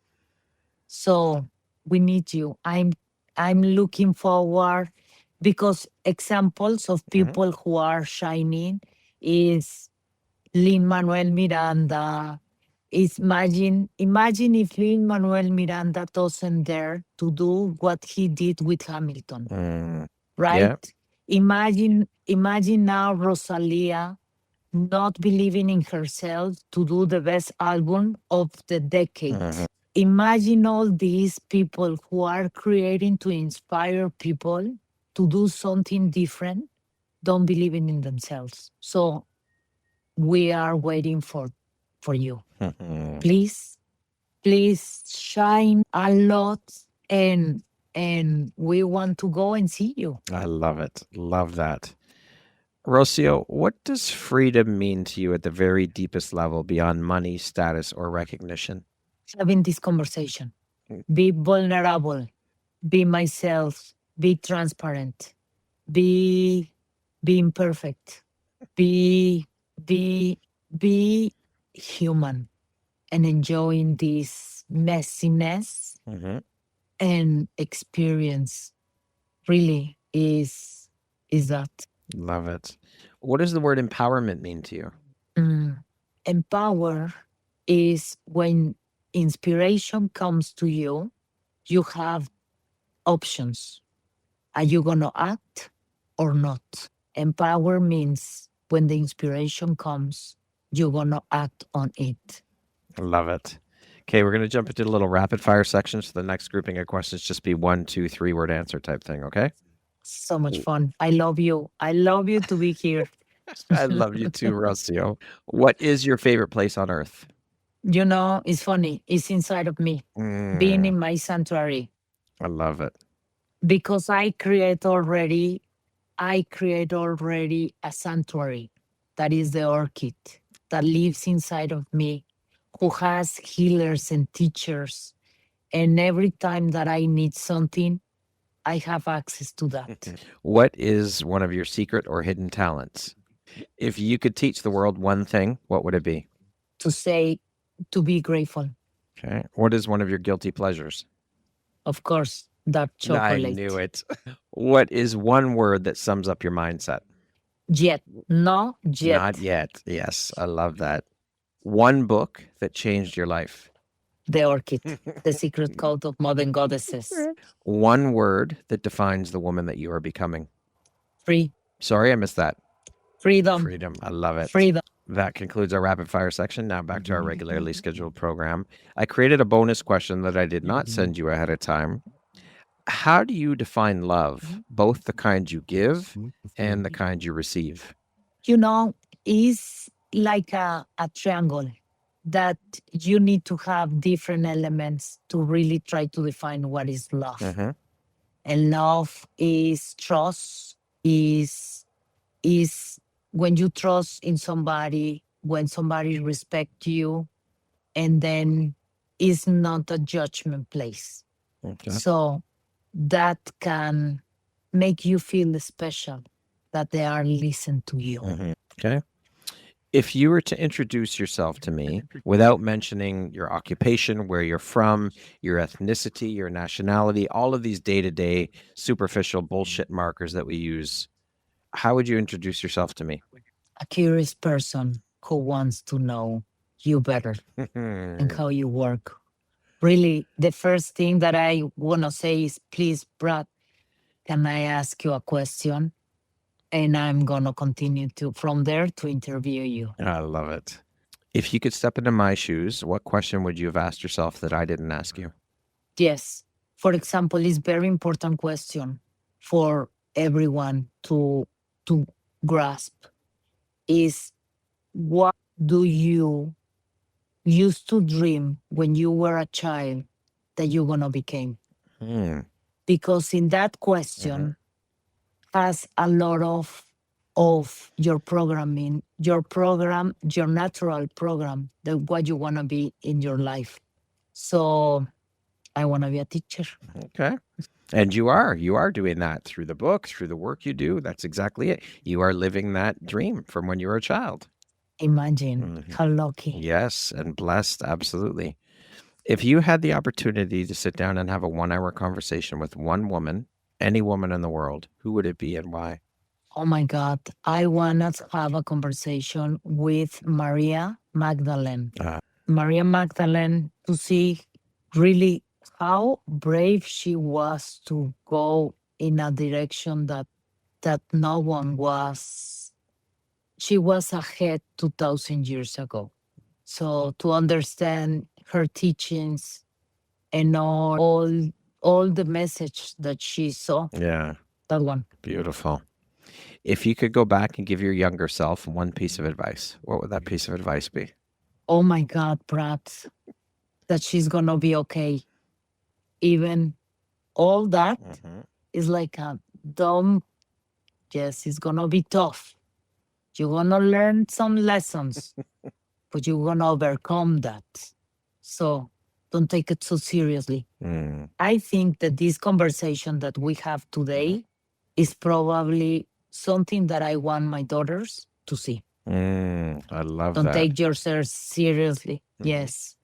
So we need you. I'm looking forward, because examples of Mhm. people who are shining is Lin Manuel Miranda. Is imagine if Lin Manuel Miranda doesn't dare to do what he did with Hamilton, Mm. right? Yeah. Imagine now Rosalia not believing in herself to do the best album of the decade. Mhm. Imagine all these people who are creating to inspire people to do something different, don't believe in themselves. So we are waiting for you. Mhm. Please, please shine a lot, and we want to go and see you. I love it. Love that. Rocio, what does freedom mean to you at the very deepest level beyond money, status, or recognition? Having this conversation. Mm. Be vulnerable, be myself, be transparent, be imperfect, be be be human, and enjoying this messiness Mhm. and experience really is that. Love it. What does the word empowerment mean to you? Mm. Empower is when inspiration comes to you, you have options. Are you going to act or not? Empower means when the inspiration comes, you're going to act on it. Love it. Okay, we're going to jump into a little rapid fire section. So the next grouping of questions just be 1, 2, 3 word answer type thing. Okay. So much fun. I love you. I love you to be here. I love you too, Rocio. What is your favorite place on earth? You know, it's funny. It's inside of me, being Mm, in my sanctuary, I love it. because I create already a sanctuary that is the orchid that lives inside of me, who has healers and teachers. And every time that I need something, I have access to that. What is one of your secret or hidden talents? If you could teach the world one thing, what would it be? To say, to be grateful. Okay. What is one of your guilty pleasures? Of course, dark I knew chocolate. it. What is one word that sums up your mindset? Yet, no, Not yet. yet. Yes, I love that. One book that changed your life. The Orchid, The Secret Code of Modern Goddesses. One word that defines the woman that you are becoming. Free. Sorry, I missed that. Freedom. Freedom. I love it. Freedom. That concludes our rapid fire section. Now back to our regularly scheduled program. I created a bonus question that I did not send you ahead of time. How do you define love, both the kind you give and the kind you receive? It's like a triangle that you need to have different elements to really try to define what is love. Mm-hmm. And love is trust, is when you trust in somebody, when somebody respects you, and then it's not a judgment place. Okay. So that can make you feel special, that they are listening to you. Mm-hmm. Okay. If you were to introduce yourself to me without mentioning your occupation, where you're from, your ethnicity, your nationality, all of these day-to-day superficial bullshit markers that we use, how would you introduce yourself to me? A curious person who wants to know you better and how you work. Really, the first thing that I want to say is, please, Brad, can I ask you a question? And I'm going to continue from there to interview you. I love it. If you could step into my shoes, what question would you have asked yourself that I didn't ask you? Yes. For example, it's very important question for everyone to grasp is, what do you used to dream when you were a child that you're going to become? Because in that question has a lot of your programming, your natural program, what you want to be in your life. So I want to be a teacher. Okay. And you are doing that through the book, through the work you do. That's exactly it. You are living that dream from when you were a child. Imagine how lucky. Yes, and blessed, absolutely. If you had the opportunity to sit down and have a 1-hour conversation with one woman, any woman in the world, who would it be and why? Oh my God, I want to have a conversation with Maria Magdalene. Maria Magdalene, to see really how brave she was to go in a direction that no one was. She was ahead 2,000 years ago. So to understand her teachings and all the message that she saw. Yeah. That one. Beautiful. If you could go back and give your younger self one piece of advice, what would that piece of advice be? Oh my God, Brad, that she's going to be okay. Even all that is like a dumb, yes, it's going to be tough. You're going to learn some lessons, but you're going to overcome that. So don't take it so seriously. I think that this conversation that we have today is probably something that I want my daughters to see. I love Don't that. take yourself seriously. Yes.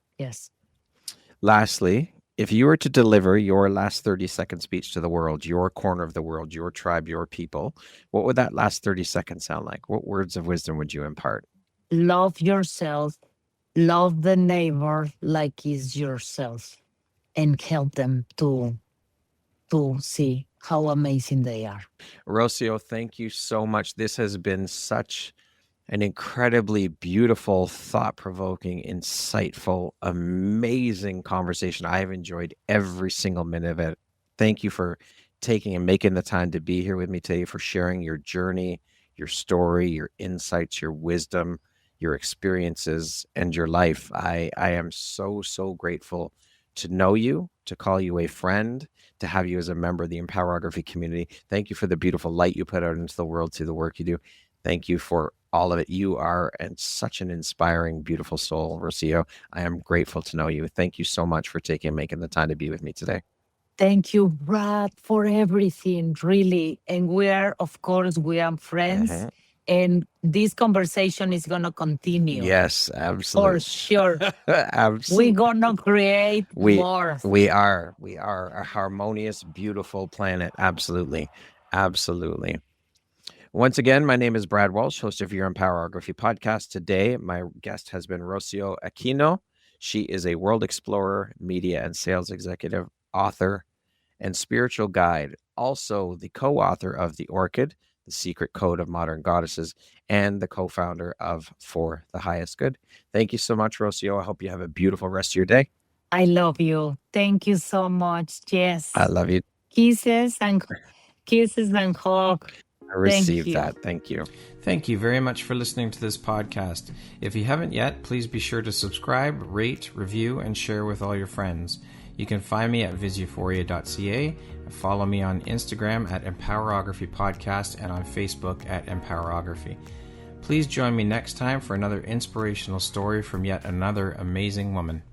Lastly, if you were to deliver your last 30-second speech to the world, your corner of the world, your tribe, your people, what would that last 30 seconds sound like? What words of wisdom would you impart? Love yourself, love the neighbor like is yourself, and help them to see how amazing they are. Rocio, thank you so much. This has been such an incredibly beautiful, thought-provoking, insightful, amazing conversation. I have enjoyed every single minute of it. Thank you for taking and making the time to be here with me today, for sharing your journey, your story, your insights, your wisdom, your experiences, and your life. I am so, so grateful to know you, to call you a friend, to have you as a member of the Empowerography community. Thank you for the beautiful light you put out into the world through the work you do. Thank you for all of it. You are such an inspiring, beautiful soul, Rocio. I am grateful to know you. Thank you so much for making the time to be with me today. Thank you, Brad, for everything, really. And we are friends. And this conversation is going to continue. Yes, absolutely. For sure. Absolutely. We're going to create more. We are a harmonious, beautiful planet. Absolutely. Once again, my name is Brad Walsh, host of your Empowerography podcast. Today, my guest has been Rocio Aquino. She is a world explorer, media and sales executive, author, and spiritual guide. Also, the co-author of The Orchid, The Secret Code of Modern Goddesses, and the co-founder of For the Highest Good. Thank you so much, Rocio. I hope you have a beautiful rest of your day. I love you. Thank you so much. Yes. I love you. Kisses and hug. I received you. that. Thank you. Thank you very much for listening to this podcast. If you haven't yet, please be sure to subscribe, rate, review, and share with all your friends. You can find me at viseuphoria.ca, follow me on Instagram at Empowerography Podcast, and on Facebook at Empowerography. Please join me next time for another inspirational story from yet another amazing woman.